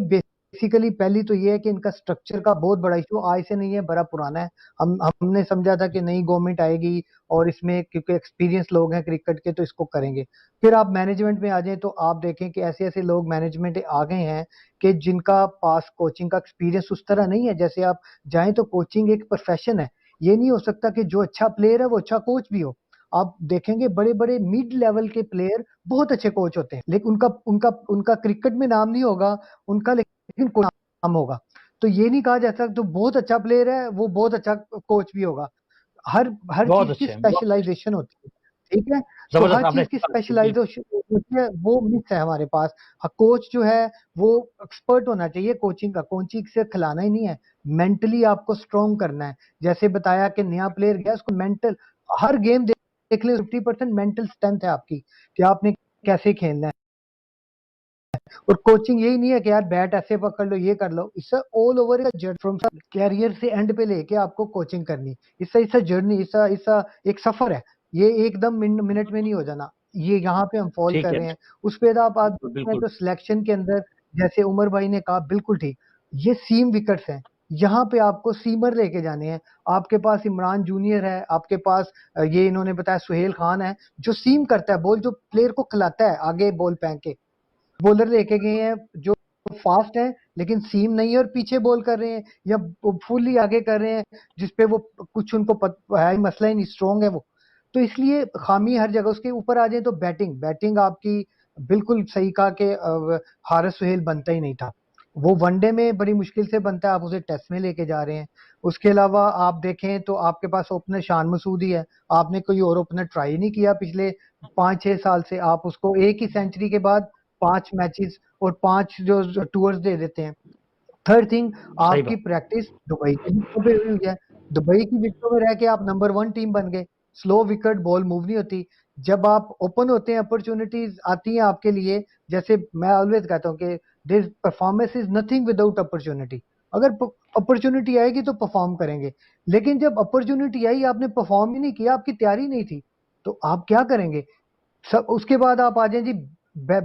بیسیکلی پہلی تو یہ ہے کہ ان کا سٹرکچر کا بہت بڑا ایشو آج سے نہیں ہے, بڑا پرانا ہے. ہم نے سمجھا تھا کہ نئی گورنمنٹ آئے گی اور اس میں کیونکہ ایکسپیرینس لوگ ہیں کرکٹ کے تو اس کو کریں گے. پھر آپ مینجمنٹ میں آ جائیں تو آپ دیکھیں کہ ایسے ایسے لوگ مینجمنٹ آ گئے ہیں کہ جن کا پاس کوچنگ کا ایکسپیرینس اس طرح نہیں ہے. جیسے آپ جائیں تو کوچنگ ایک پروفیشن ہے, یہ نہیں ہو سکتا کہ جو اچھا پلیئر ہے وہ اچھا کوچ بھی ہو. آپ دیکھیں گے بڑے بڑے مڈ لیول کے پلیئر بہت اچھے کوچ ہوتے ہیں, لیکن ان کا کرکٹ میں نام نہیں ہوگا, ان کا لیکن نام ہوگا. تو یہ نہیں کہا جاتا تو بہت اچھا پلیئر ہے وہ بہت اچھا کوچ بھی ہوگا. ہر بہت چیز کی اچھے ہیں, اسپیشلائزیشن ہوتی ہے, ٹھیک ہے. تو زبردست ہر آپ نے چیز کی اسپیشلائزیشن ہوتی ہے, وہ مس ہے ہمارے پاس. کوچ جو ہے وہ ایکسپرٹ ہونا چاہیے کوچنگ کا, کوچنگ سے کھلانا ہی نہیں ہے, مینٹلی آپ کو اسٹرانگ کرنا ہے. جیسے بتایا کہ نیا پلیئر گیا اس کو مینٹل, ہر گیم دیکھ لیں 50% مینٹل اسٹرینتھ ہے آپ کی کہ آپ نے کیسے کھیلنا ہے. اور کوچنگ یہی نہیں ہے کہ یار بیٹ ایسے پکڑ لو, یہ کر لو. اس سے آل اوور فرام کیریئر سے اینڈ پہ لے کے آپ کو کوچنگ کرنی, اس سے جرنی, اس ایک سفر ہے. یہ ایک دم منٹ میں نہیں ہو جانا. یہ یہاں پہ ہم فال ٹھیک کر ہے, رہے ہیں. اس پہ آپ بالکل تو سلیکشن کے اندر جیسے عمر بھائی نے کہا بالکل ٹھیک, یہ سیم وکٹس ہیں, یہاں پہ آپ کو سیمر لے کے جانے ہیں. آپ کے پاس عمران جونیئر ہے, آپ کے پاس یہ انہوں نے بتایا سہیل خان ہے جو سیم کرتا ہے بال, جو پلیئر کو کھلاتا ہے آگے بال پھینک کے. بولر لے کے گئے ہیں جو فاسٹ ہیں لیکن سیم نہیں ہے اور پیچھے بول کر رہے ہیں یا فلی آگے کر رہے ہیں جس پہ وہ کچھ ان کو ہے مسئلہ ہی نہیں, اسٹرانگ ہے وہ. تو اس لیے خامی ہر جگہ. اس کے اوپر آ جائیں تو بیٹنگ آپ کی بالکل صحیح کہا کہ حارث سہیل بنتا ہی نہیں تھا. وہ ون ڈے میں بڑی مشکل سے بنتا ہے, آپ اسے ٹیسٹ میں لے کے جا رہے ہیں. اس کے علاوہ آپ دیکھیں تو آپ کے پاس اوپنر شان مسعودی ہے, آپ نے کوئی اور اوپنر ٹرائی نہیں کیا پچھلے 5-6 سال سے. آپ اس کو ایک ہی سینچری کے بعد 5 میچز اور 5 جو ٹورز دے دیتے ہیں. تھرڈ تھنگ, صحیح آپ کی بات. پریکٹس دبئی کی وکٹوں پہ ہوئی ہے. دبئی کی وکٹوں میں رہ کے آپ نمبر 1 ٹیم بن گئے. سلو وکٹ, بال موو نہیں ہوتی. جب آپ اوپن ہوتے ہیں اپرچونٹیز آتی ہیں آپ کے لیے. جیسے میں آلویز کہتا ہوں کہ this performance is nothing without opportunity. اگر اپرچونٹی آئے گی تو پرفارم کریں گے, لیکن جب اپرچونٹی آئی آپ نے پرفارم ہی نہیں کیا, آپ کی تیاری نہیں تھی, تو آپ کیا کریں گے؟ اس کے بعد آپ آ جائیں جی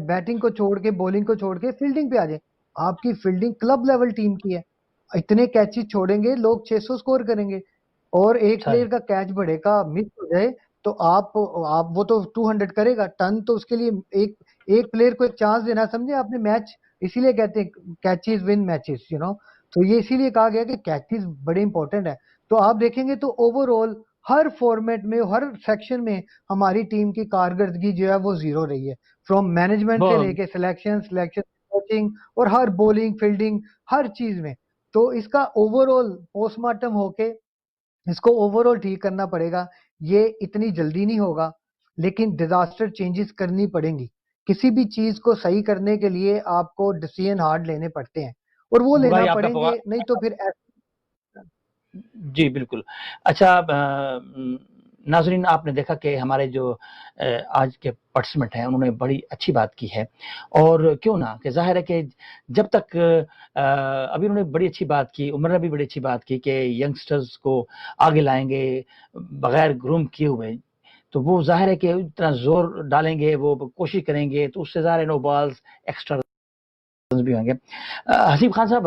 بیٹنگ کو چھوڑ کے, بولنگ کو چھوڑ کے فیلڈنگ پہ آ جائیں. آپ کی فیلڈنگ کلب لیول ٹیم کی ہے, اتنے کیچز چھوڑیں گے لوگ 600 سکور کریں گے, اور ایک صحیح. پلیئر کا کیچ بڑھے کا مس ہو جائے تو آپ وہ تو 200 کرے گا ٹن. تو اس کے لیے ایک پلیئر کو ایک چانس دینا, سمجھے آپ نے میچ. اسی لیے کہتے ہیں کیچز ون میچز, تو یہ اسی لیے کہا گیا کہ کیچز بڑے امپورٹنٹ ہے. تو آپ دیکھیں گے تو اوور آل ہر فارمیٹ میں, ہر سیکشن میں ہماری ٹیم کی کارکردگی جو ہے وہ زیرو رہی ہے, فرام مینجمنٹ سے لے کے سلیکشن کوچنگ اور ہر بولنگ فیلڈنگ ہر چیز میں. تو اس کا اوور آل پوسٹ مارٹم ہو کے اس کو اوور آل ٹھیک کرنا پڑے گا. یہ اتنی جلدی نہیں ہوگا, لیکن ڈیزاسٹر چینجز کرنی پڑیں گی. کسی بھی چیز کو صحیح کرنے کے لیے آپ کو ڈیسیژن ہارڈ لینے پڑتے ہیں, اور وہ لینا بھائی آپ کا پڑیں گے, نہیں تو پھر جی بالکل. اچھا ناظرین, آپ نے دیکھا کہ ہمارے جو آج کے پارٹیسپینٹ ہیں انہوں نے بڑی اچھی بات کی ہے, اور کیوں نہ, کہ ظاہر ہے کہ جب تک ابھی انہوں نے بڑی اچھی بات کی, عمر نے بھی بڑی اچھی بات کی کہ ینگسٹرز کو آگے لائیں گے بغیر گروم کیے ہوئے, تو وہ ظاہر ہے کہ اتنا زور ڈالیں گے, وہ کوشش کریں گے, تو اس سے ظاہر ہے نو بالز ایکسٹرا بھی ہوں گے. حسیب خان صاحب,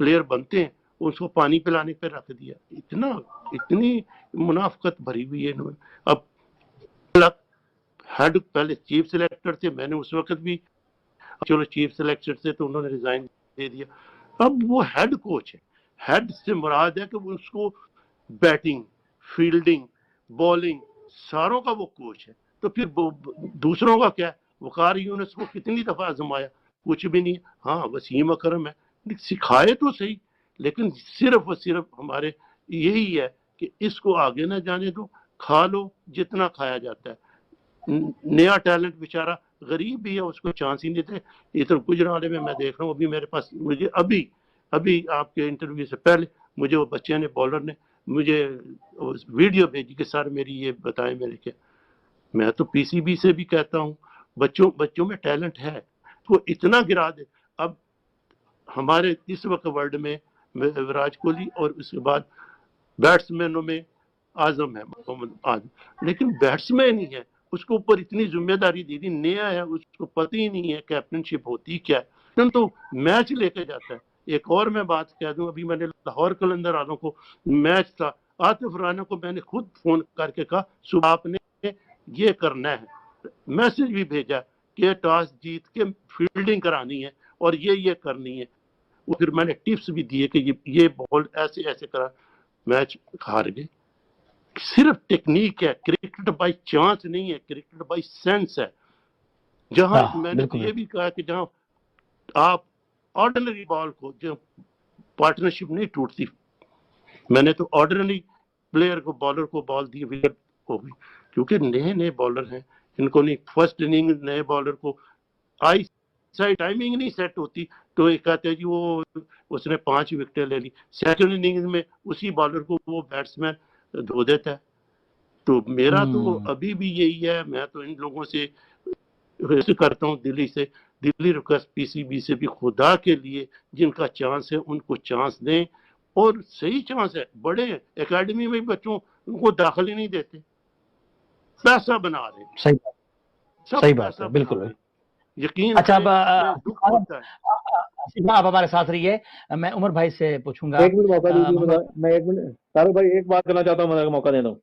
پلیئر بنتے ہیں اس کو پانی پلانے پہ رکھ دیا. اتنی منافقت بھری ہوئی ہے انہوں نے. اب ہیڈ پہلے چیف سلیکٹر تھے, میں نے اس وقت بھی چلو چیف سلیکٹر تھے تو انہوں نے ریزائن دے دیا. اب وہ ہیڈ کوچ ہے. ہیڈ سے مراد ہے کہ اس کو بیٹنگ, فیلڈنگ, بالنگ ساروں کا وہ کوچ ہے. تو پھر دوسروں کا کیا ہے؟ وقار یونس کو کتنی دفعہ آزمایا, کچھ بھی نہیں. ہاں وسیم اکرم ہے, سکھائے تو صحیح, لیکن صرف اور صرف ہمارے یہی ہے کہ اس کو آگے نہ جانے دو, کھا لو جتنا کھایا جاتا ہے. نیا ٹیلنٹ بیچارہ غریب بھی ہے, اس کو چانس ہی نہیں دیتے. ادھر گجرانوالے میں دیکھ رہا ہوں, ابھی میرے پاس مجھے ابھی آپ کے انٹرویو سے پہلے مجھے وہ بچے نے, بالر نے مجھے ویڈیو بھیجی کہ سر میری یہ بتائیں میرے کیا. میں تو پی سی بی سے بھی کہتا ہوں بچوں میں ٹیلنٹ ہے, وہ اتنا گرا دے. اب ہمارے اس وقت ورلڈ میں وراٹ کوہلی اور اس کے بعد بیٹسمینوں میں اعظم ہے, محمد اعظم, لیکن بیٹسمین ہی ہے, اس کو اوپر اتنی ذمہ داری دی, نیا ہے, اس کو پتہ ہی نہیں ہے کیپٹن شپ ہوتی کیا ہے, تو میچ لے کے جاتا ہے. ایک اور میں بات کہہ دوں, ابھی میں نے لاہور قلندر والوں کو میچ تھا, عاطف رانا کو میں نے خود فون کر کے کہا صبح آپ نے یہ کرنا ہے, میسج بھی بھیجا کہ ٹاس جیت کے فیلڈنگ کرانی ہے اور یہ کرنی ہے. وہ پھر میں نے ٹپس بھی دیے کہ یہ بال ایسے کرا, میچ ہار گئے. صرف ٹیکنیک ہے, کرکٹ بائی چانس نہیں ہے, کرکٹ بائی سینس ہے. جہاں میں نے یہ بھی کہا کہ جہاں آپ آرڈنری بال کو, جو پارٹنرشپ نہیں ٹوٹتی, میں نے تو آرڈنری پلیئر کو, بالر کو بال دی وکٹ ہو گئی, کیونکہ نئے بالر ہیں, ان کو نہیں فرسٹ اننگ نئے بالر کو آئی ٹائمنگ نہیں سیٹ ہوتی, تو ایک کہتے ہیں جی وہ اس نے 5 وکٹیں لے لی, سیکنڈ اننگ میں اسی بالر کو وہ بیٹسمین دھو دیتا ہے. تو میرا تو ابھی بھی یہی ہے, میں تو ان لوگوں سے کرتا ہوں دلی ریکویسٹ پی سی بی سے بھی, خدا کے لیے جن کا چانس ہے ان کو چانس دیں, اور صحیح چانس ہے. بڑے اکیڈمی میں بچوں ان کو داخل ہی نہیں دیتے, پیسہ بنا رہے. صحیح بات ہے, بالکل یقین. اچھا, دکھ ہوتا ہے. آپ ہمارے ساتھ رہیے, میں عمر بھائی سے پوچھوں گا. ایک منٹ موقع دیجیے, میں ایک منٹ طارق بھائی ایک بات کرنا چاہتا ہوں, میں موقع دے دوں.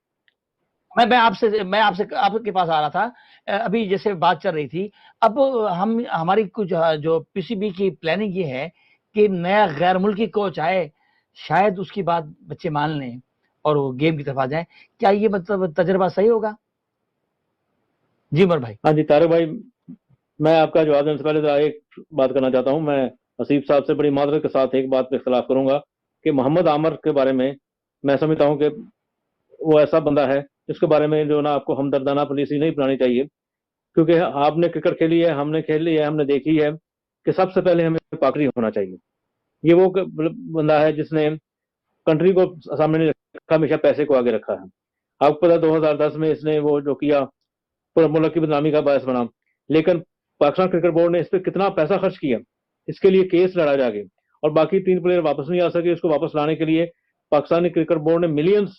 میں آپ کے پاس آ رہا تھا, ابھی جیسے بات چل رہی تھی. اب ہماری کچھ جو پی سی بی کی پلاننگ یہ ہے کہ نیا غیر ملکی کوچ آئے, شاید اس کی بات بچے مان لیں اور وہ گیم کی طرف آ جائیں. کیا یہ مطلب تجربہ صحیح ہوگا؟ جی عمر بھائی. ہاں جی طارق بھائی, میں آپ کا جواب دینے سے پہلے ایک بات کرنا چاہتا ہوں. میں حسیب صاحب سے بڑی معذرت کے ساتھ ایک بات پہ اختلاف کروں گا کہ محمد عامر کے بارے میں سمجھتا ہوں کہ وہ ایسا بندہ ہے جس کے بارے میں جو نا آپ کو ہمدردانہ پالیسی نہیں بنانی چاہیے, کیونکہ آپ نے کرکٹ کھیلی ہے, ہم نے کھیلی ہے, ہم نے دیکھی ہے کہ سب سے پہلے ہمیں پاکری ہونا چاہیے. یہ وہ بندہ ہے جس نے کنٹری کو سامنے نہیں رکھا, ہمیشہ پیسے کو آگے رکھا ہے. آپ کو پتا 2010 میں اس نے وہ جو کیا پورا ملک کی بدنامی کا باعث بنا, لیکن پاکستان کرکٹ بورڈ نے اس پہ کتنا پیسہ خرچ کیا, اس کے لیے کیس لڑا جا کے, اور باقی 3 پلیئر واپس نہیں آ سکے. اس کو واپس لانے کے لیے پاکستانی کرکٹ بورڈ نے ملینز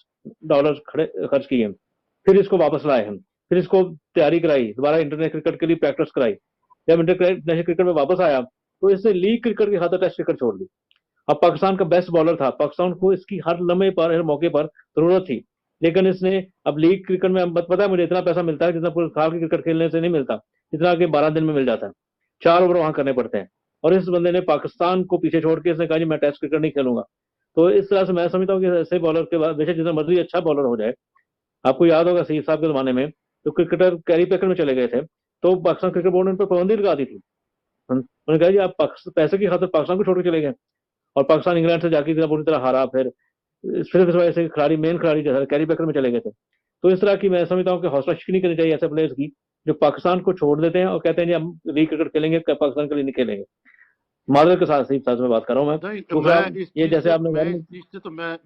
ڈالر خرچ کیے, پھر اس کو واپس لائے ہیں, پھر اس کو تیاری کرائی, دوبارہ انٹرنیشنل کرکٹ کے لیے پریکٹس کرائی. جب انٹرنیشنل کرکٹ میں واپس آیا تو اس نے لیگ کرکٹ کی خاطر ٹیسٹ کرکٹ چھوڑ دی. اب پاکستان کا بیسٹ بالر تھا, پاکستان کو اس کی ہر لمحے پر, ہر موقع پر ضرورت تھی, لیکن اس نے اب لیگ کرکٹ میں پتا ہے مجھے اتنا پیسہ ملتا ہے جتنا پورے سال کی کرکٹ کھیلنے سے نہیں ملتا, جتنا کہ 12 دن میں مل جاتا ہے, 4 اوور وہاں کرنے پڑتے ہیں. اور اس بندے نے پاکستان کو پیچھے چھوڑ کے اس نے کہا جی میں ٹیسٹ کرکٹ نہیں کھیلوں گا. تو اس طرح سے میں سمجھتا ہوں کہ ایسے بالر کے بعد بے شک جتنا مرضی اچھا بالر ہو جائے, آپ کو یاد ہوگا سعید صاحب کے زمانے میں جو کرکٹر کیری پیکر میں چلے گئے تھے تو پاکستان کرکٹ بورڈ نے ان پر پابندی لگا دی تھی. انہوں نے کہا جی آپ پیسے کی خاطر پاکستان کو چھوڑ کے چلے گئے, اور پاکستان انگلینڈ سے جا کے پوری طرح ہارا. پھر صرف اس وجہ سے کھلاڑی مین کھلاڑی جو ہے کیری پیکر میں چلے گئے تھے. تو اس طرح کی میں سمجھتا ہوں کہ حوصلہ شکنی نہیں کرنی چاہیے ایسے پلیئرز کی جو پاکستان کو چھوڑ دیتے ہیں اور کہتے ہیں جی ہم لیگ کرکٹ کھیلیں گے, پاکستان کے لیے نہیں کھیلیں گے. معذرت کے ساتھ میں بات کر رہا ہوں. میں یہ جیسے آپ نے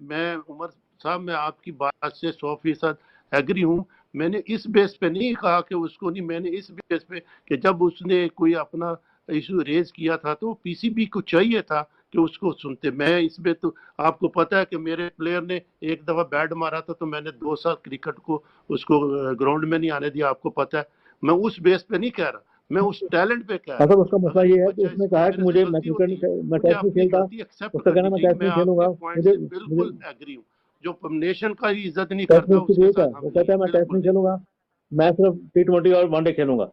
میں عمر صاحب میں آپ کی بات سے 100% ایگری ہوں. میں نے اس بیس پہ نہیں کہا کہ اس کو نہیں, میں نے اس بیس پہ کہ جب اس نے کوئی اپنا ایشو ریز کیا تھا تو پی سی بی کو چاہیے تھا کہ اس کو سنتے. میں اس میں تو آپ کو پتا ہے کہ میرے پلیئر نے ایک دفعہ بیٹ مارا تھا تو میں نے 2 سال کرکٹ کو اس کو گراؤنڈ میں نہیں آنے دیا, آپ کو پتا ہے. میں اس بیس پہ نہیں کہہ رہا, میں اس ٹیلنٹ پہ کہہ رہا مطلب ہوں. اس کا مسئلہ اگر یہ ایک ہے کہ بچہ اس نے کہا کہ مجھے میں ٹیسٹ نہیں کھیلتا, ایکسیپٹ اس کا کہنا کرنی میں چاہیے. ٹیسٹ میں نہیں آپ کھیلوں گا, کے پوائنٹ سے بالکل مجھے ایگری ہوں. جو نیشن کا ہی عزت نہیں ٹیسٹ کرتا میں اس اس کی کے ڈیٹ ہے, ساتھ وہ ہم کہتا ہے نہیں, میں ٹیسٹ بالکل نہیں کھیلوں گا, میں صرف T20 اور ون ڈے کھیلوں گا.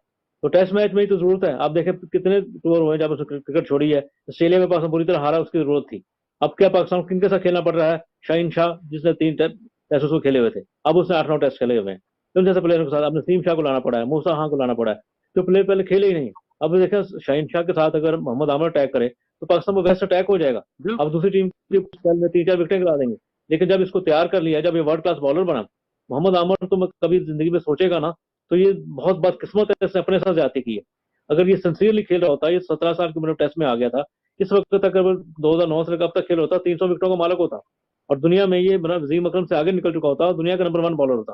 تو ٹیسٹ میچ میں ہی تو ضرورت ہے. آپ دیکھیں کتنے ٹور ہوئے جب اس نے کرکٹ چھوڑی ہے. آسٹریلیا میں پاکستان پوری طرح ہارا, اس کی ضرورت تھی. اب کیا پاکستان کن کے ساتھ کھیلنا پڑ رہا ہے؟ شاہین شاہ جس نے 3 ٹیسٹ اس کو کھیلے ہوئے تھے, اب اس نے 8-9 ٹیسٹ کھیلے ہوئے ہیں. ان جیسے پلیئروں کے ساتھ اب نسیم شاہ کو لانا پڑا ہے, موسا خان کو لانا پڑا ہے, جو پلیئر پہلے کھیلے ہی نہیں. اب دیکھیں شاہین شاہ کے ساتھ اگر محمد عامر اٹیک کرے تو پاکستان میں ویسٹ اٹیک ہو جائے گا. بالکل اب دوسری ٹیم میں 3-4 وکٹیں گرا دیں گے. لیکن جب اس کو تیار کر لیا, جب یہ ورلڈ کلاس بالر بنا محمد عامر, تو کبھی زندگی میں سوچے گا نا, تو یہ بہت بد قسمت ہے, اس نے اپنے ساتھ زیادتی کی ہے. اگر یہ سنسیئرلی کھیل رہا ہوتا, یہ 17 سال کی عمر میں ٹیسٹ میں آ گیا تھا, اس وقت تک اگر 2009 سے اب تک کھیل ہوتا 300 وکٹوں کا مالک ہوتا, اور دنیا میں یہ وسیم اکرم سے آگے نکل چکا ہوتا, اور دنیا کا نمبر 1 بالر ہوتا.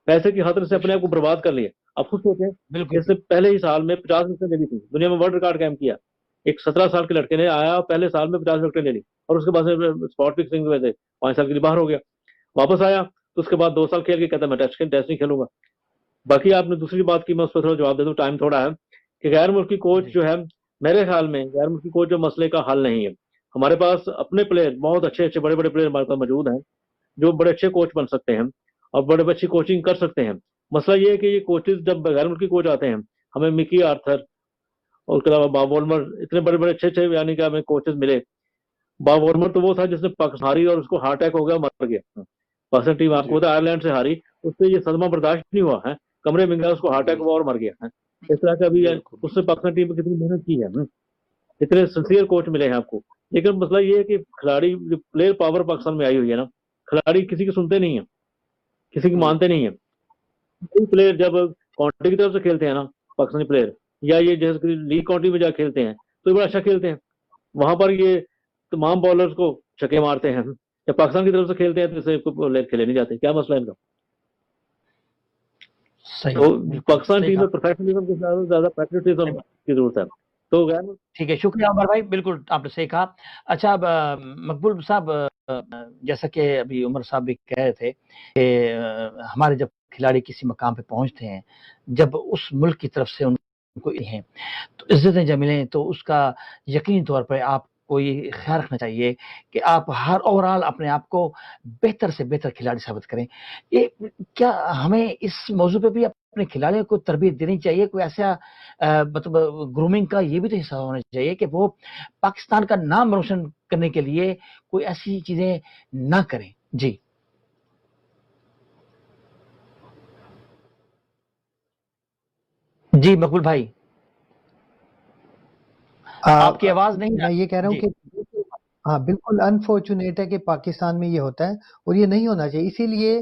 پیسے کی خاطر سے اپنے آپ کو برباد کر لیا. اب خود سوچیں, بالکل اس نے پہلے ہی سال میں 50 وکٹیں لے لی تھی, دنیا میں ورلڈ ریکارڈ قائم کیا. ایک 17 سال کے لڑکے نے آیا, پہلے سال میں 50 وکٹیں لے لی, اور اس کے بعد اسپاٹ فکسنگ میں سے 5 سال کے لیے باہر ہو گیا. واپس آیا تو اس کے بعد 2 سال کھیل کے کہتا ہے میں ٹیسٹ نہیں کھیلوں گا. باقی آپ نے دوسری بات کی, میں اس پر تھوڑا جواب دے دوں, ٹائم تھوڑا ہے, کہ غیر ملکی کوچ جو ہے, میرے خیال میں غیر ملکی کوچ جو مسئلے کا حل نہیں ہے. ہمارے پاس اپنے پلیئر بہت اچھے بڑے بڑے پلیئر ہمارے پاس موجود ہیں, جو بڑے اچھے کوچ بن سکتے ہیں اور بڑے اچھی کوچنگ کر سکتے ہیں. مسئلہ یہ ہے کہ یہ کوچز جب غیر ملکی کوچ آتے ہیں, ہمیں مکی آرتھر اور اس کے علاوہ باب وولمر, اتنے بڑے بڑے اچھے یعنی کہ ہمیں کوچز ملے. باب وولمر تو وہ تھا جس نے پاکستان ہاری اور اس کو ہارٹ اٹیک ہو گیا, مر گیا. پاکستان ٹیم آپ کو پتا آئرلینڈ سے ہاری, اس سے یہ صدمہ برداشت نہیں ہوا ہے, کمرے میں گیا, اس کو ہارٹ اٹیک ہوا اور مر گیا ہے. اس طرح کا بھی ہے. اس نے پاکستان ٹیم میں کتنی محنت کی ہے, اتنے سنسیئر کوچ ملے ہیں آپ کو. لیکن مسئلہ یہ ہے کہ کھلاڑی پلیئر پاور پاکستان میں آئی ہوئی ہے نا, کھلاڑی کسی کی سنتے نہیں ہیں, کسی کی مانتے نہیں ہیں. پلیئر جب کانٹری کی طرف سے کھیلتے ہیں نا پاکستانی پلیئر, یا یہ جیسے لیگ کانٹری میں جا کھیلتے ہیں تو یہ بڑا اچھا کھیلتے ہیں. وہاں پر یہ تمام بالرز کو چھکے مارتے ہیں. جب پاکستان کی طرف سے کھیلتے ہیں تو اسے کھیلے نہیں جاتے. کیا مسئلہ ہے ان کا؟ تو پاکستان ٹیم میں پروفیشنلزم کے زیادہ پیٹریوٹزم کی ضرورت ہے. تو ٹھیک ہے, شکریہ عمر بھائی, بالکل آپ نے صحیح کہا. اچھا, اب مقبول صاحب, جیسا کہ ابھی عمر صاحب بھی کہہ رہے تھے کہ ہمارے جب کھلاڑی کسی مقام پہ پہنچتے ہیں, جب اس ملک کی طرف سے ان کو ہیں تو عزتیں جب ملیں, تو اس کا یقینی طور پر آپ کو یہ خیال رکھنا چاہیے کہ آپ ہر اوورآل اپنے آپ کو بہتر سے بہتر کھلاڑی ثابت کریں. یہ کیا ہمیں اس موضوع پہ بھی اپنے کھلاڑیوں کو تربیت دینی چاہیے؟ کوئی ایسا مطلب گرومنگ کا یہ بھی تو حصہ ہونا چاہیے کہ وہ پاکستان کا نام روشن کرنے کے لیے کوئی ایسی چیزیں نہ کریں. جی مقبول بھائی, آپ کی آواز نہیں. میں یہ کہہ رہا ہوں کہ ہاں بالکل انفارچونیٹ ہے کہ پاکستان میں یہ ہوتا ہے, اور یہ نہیں ہونا چاہیے. اسی لیے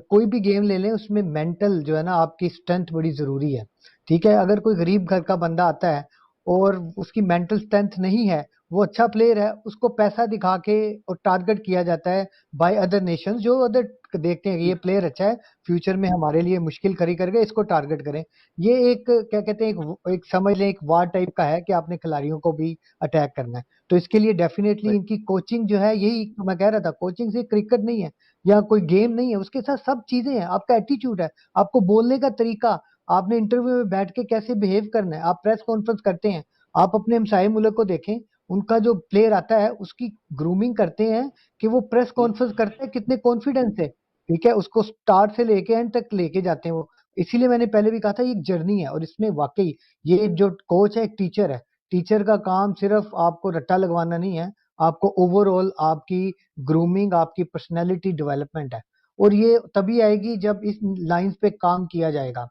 کوئی بھی گیم لے لیں, اس میں مینٹل جو ہے نا آپ کی اسٹرینتھ بڑی ضروری ہے. ٹھیک ہے, اگر کوئی غریب گھر کا بندہ آتا ہے اور اس کی مینٹل اسٹرینتھ نہیں ہے, وہ اچھا پلیئر ہے, اس کو پیسہ دکھا کے اور ٹارگٹ کیا جاتا ہے بائی ادر نیشنز, جو ادر دیکھتے ہیں کہ یہ پلیئر اچھا ہے, فیوچر میں ہمارے لیے مشکل کھڑی کر کے اس کو ٹارگٹ کریں. یہ ایک کیا کہتے ہیں, ایک سمجھ لیں ایک وار ٹائپ کا ہے کہ آپ نے کھلاڑیوں کو بھی اٹیک کرنا ہے. تو اس کے لیے ڈیفینیٹلی ان کی کوچنگ جو ہے, یہی میں کہہ رہا تھا, کوچنگ سے کرکٹ نہیں ہے یا کوئی گیم نہیں ہے, اس کے ساتھ سب چیزیں ہیں. آپ کا ایٹیچیوڈ ہے, آپ کو بولنے کا طریقہ, آپ نے انٹرویو میں بیٹھ کے کیسے بیہیو کرنا ہے, آپ پریس کانفرنس کرتے ہیں, آپ اپنے ہمسائے ملک کو دیکھیں, ان کا جو پلیئر آتا ہے اس کی گرومنگ کرتے ہیں کہ وہ پریس کانفرنس کرتے ہیں کتنے کانفیڈنس سے. ٹھیک ہے, اس کو سٹارٹ سے لے کے اینڈ تک لے کے جاتے ہیں وہ. اسی لیے میں نے پہلے بھی کہا تھا یہ ایک جرنی ہے, اور اس میں واقعی یہ جو کوچ ہے ایک ٹیچر ہے. ٹیچر کا کام صرف آپ کو رٹا لگوانا نہیں ہے, آپ کو اوور آل آپ کی گرومنگ, آپ کی پرسنالٹی ڈیولپمنٹ ہے, اور یہ تبھی آئے گی جب اس لائنز پہ کام کیا جائے گا.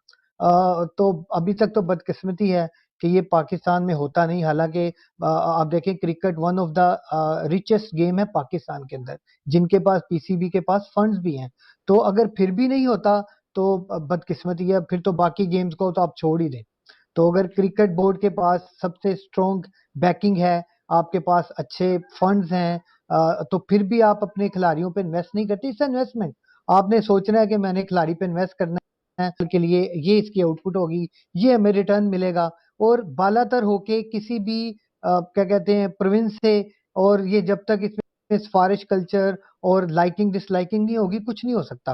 تو ابھی تک تو بدقسمتی ہے کہ یہ پاکستان میں ہوتا نہیں. حالانکہ آپ دیکھیں cricket one of the richest game ہے پاکستان کے اندر, جن کے پاس پی سی بی کے پاس فنڈز بھی ہیں. تو اگر پھر بھی نہیں ہوتا تو بدقسمتی ہے, پھر تو باقی گیمز کو تو آپ چھوڑ ہی دیں. تو اگر کرکٹ بورڈ کے پاس سب سے اسٹرانگ بیکنگ ہے, آپ کے پاس اچھے فنڈز ہیں, تو پھر بھی آپ اپنے کھلاڑیوں پہ انویسٹ نہیں کرتے. اس انویسٹمنٹ آپ نے سوچنا ہے کہ میں نے کھلاڑی پہ انویسٹ کرنا ہے کے لیے, یہ اس کی آؤٹ پٹ ہوگی, یہ ہمیں ریٹرن ملے گا. اور بالا تر ہو کے کسی بھی کیا کہتے ہیں پروونس سے, اور یہ جب تک اس میں سفارش کلچر اور لائکنگ ڈس لائکنگ نہیں ہوگی, کچھ نہیں ہو سکتا.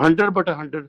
100/100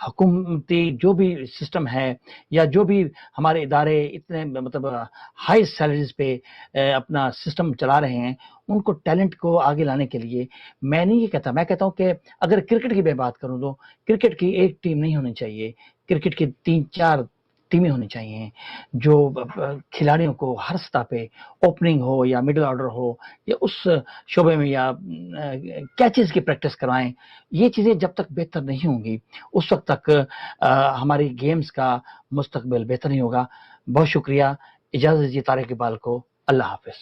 حکومتی جو بھی سسٹم ہے یا جو بھی ہمارے ادارے اتنے مطلب ہائی سیلریز پہ اپنا سسٹم چلا رہے ہیں، ان کو ٹیلنٹ کو آگے لانے کے لیے میں نہیں یہ کہتا، میں کہتا ہوں کہ اگر کرکٹ کی میں بات کروں تو کرکٹ کی ایک ٹیم نہیں ہونی چاہیے، کرکٹ کی 3-4 ٹیمیں ہونی چاہیے جو کھلاڑیوں کو ہر سطح پہ اوپننگ ہو یا مڈل آرڈر ہو یا اس شعبے میں یا کیچز کی پریکٹس کروائیں. یہ چیزیں جب تک بہتر نہیں ہوں گی اس وقت تک ہماری گیمز کا مستقبل بہتر نہیں ہوگا. بہت شکریہ. اجازت دیجیے طارق اقبال کو. اللہ حافظ.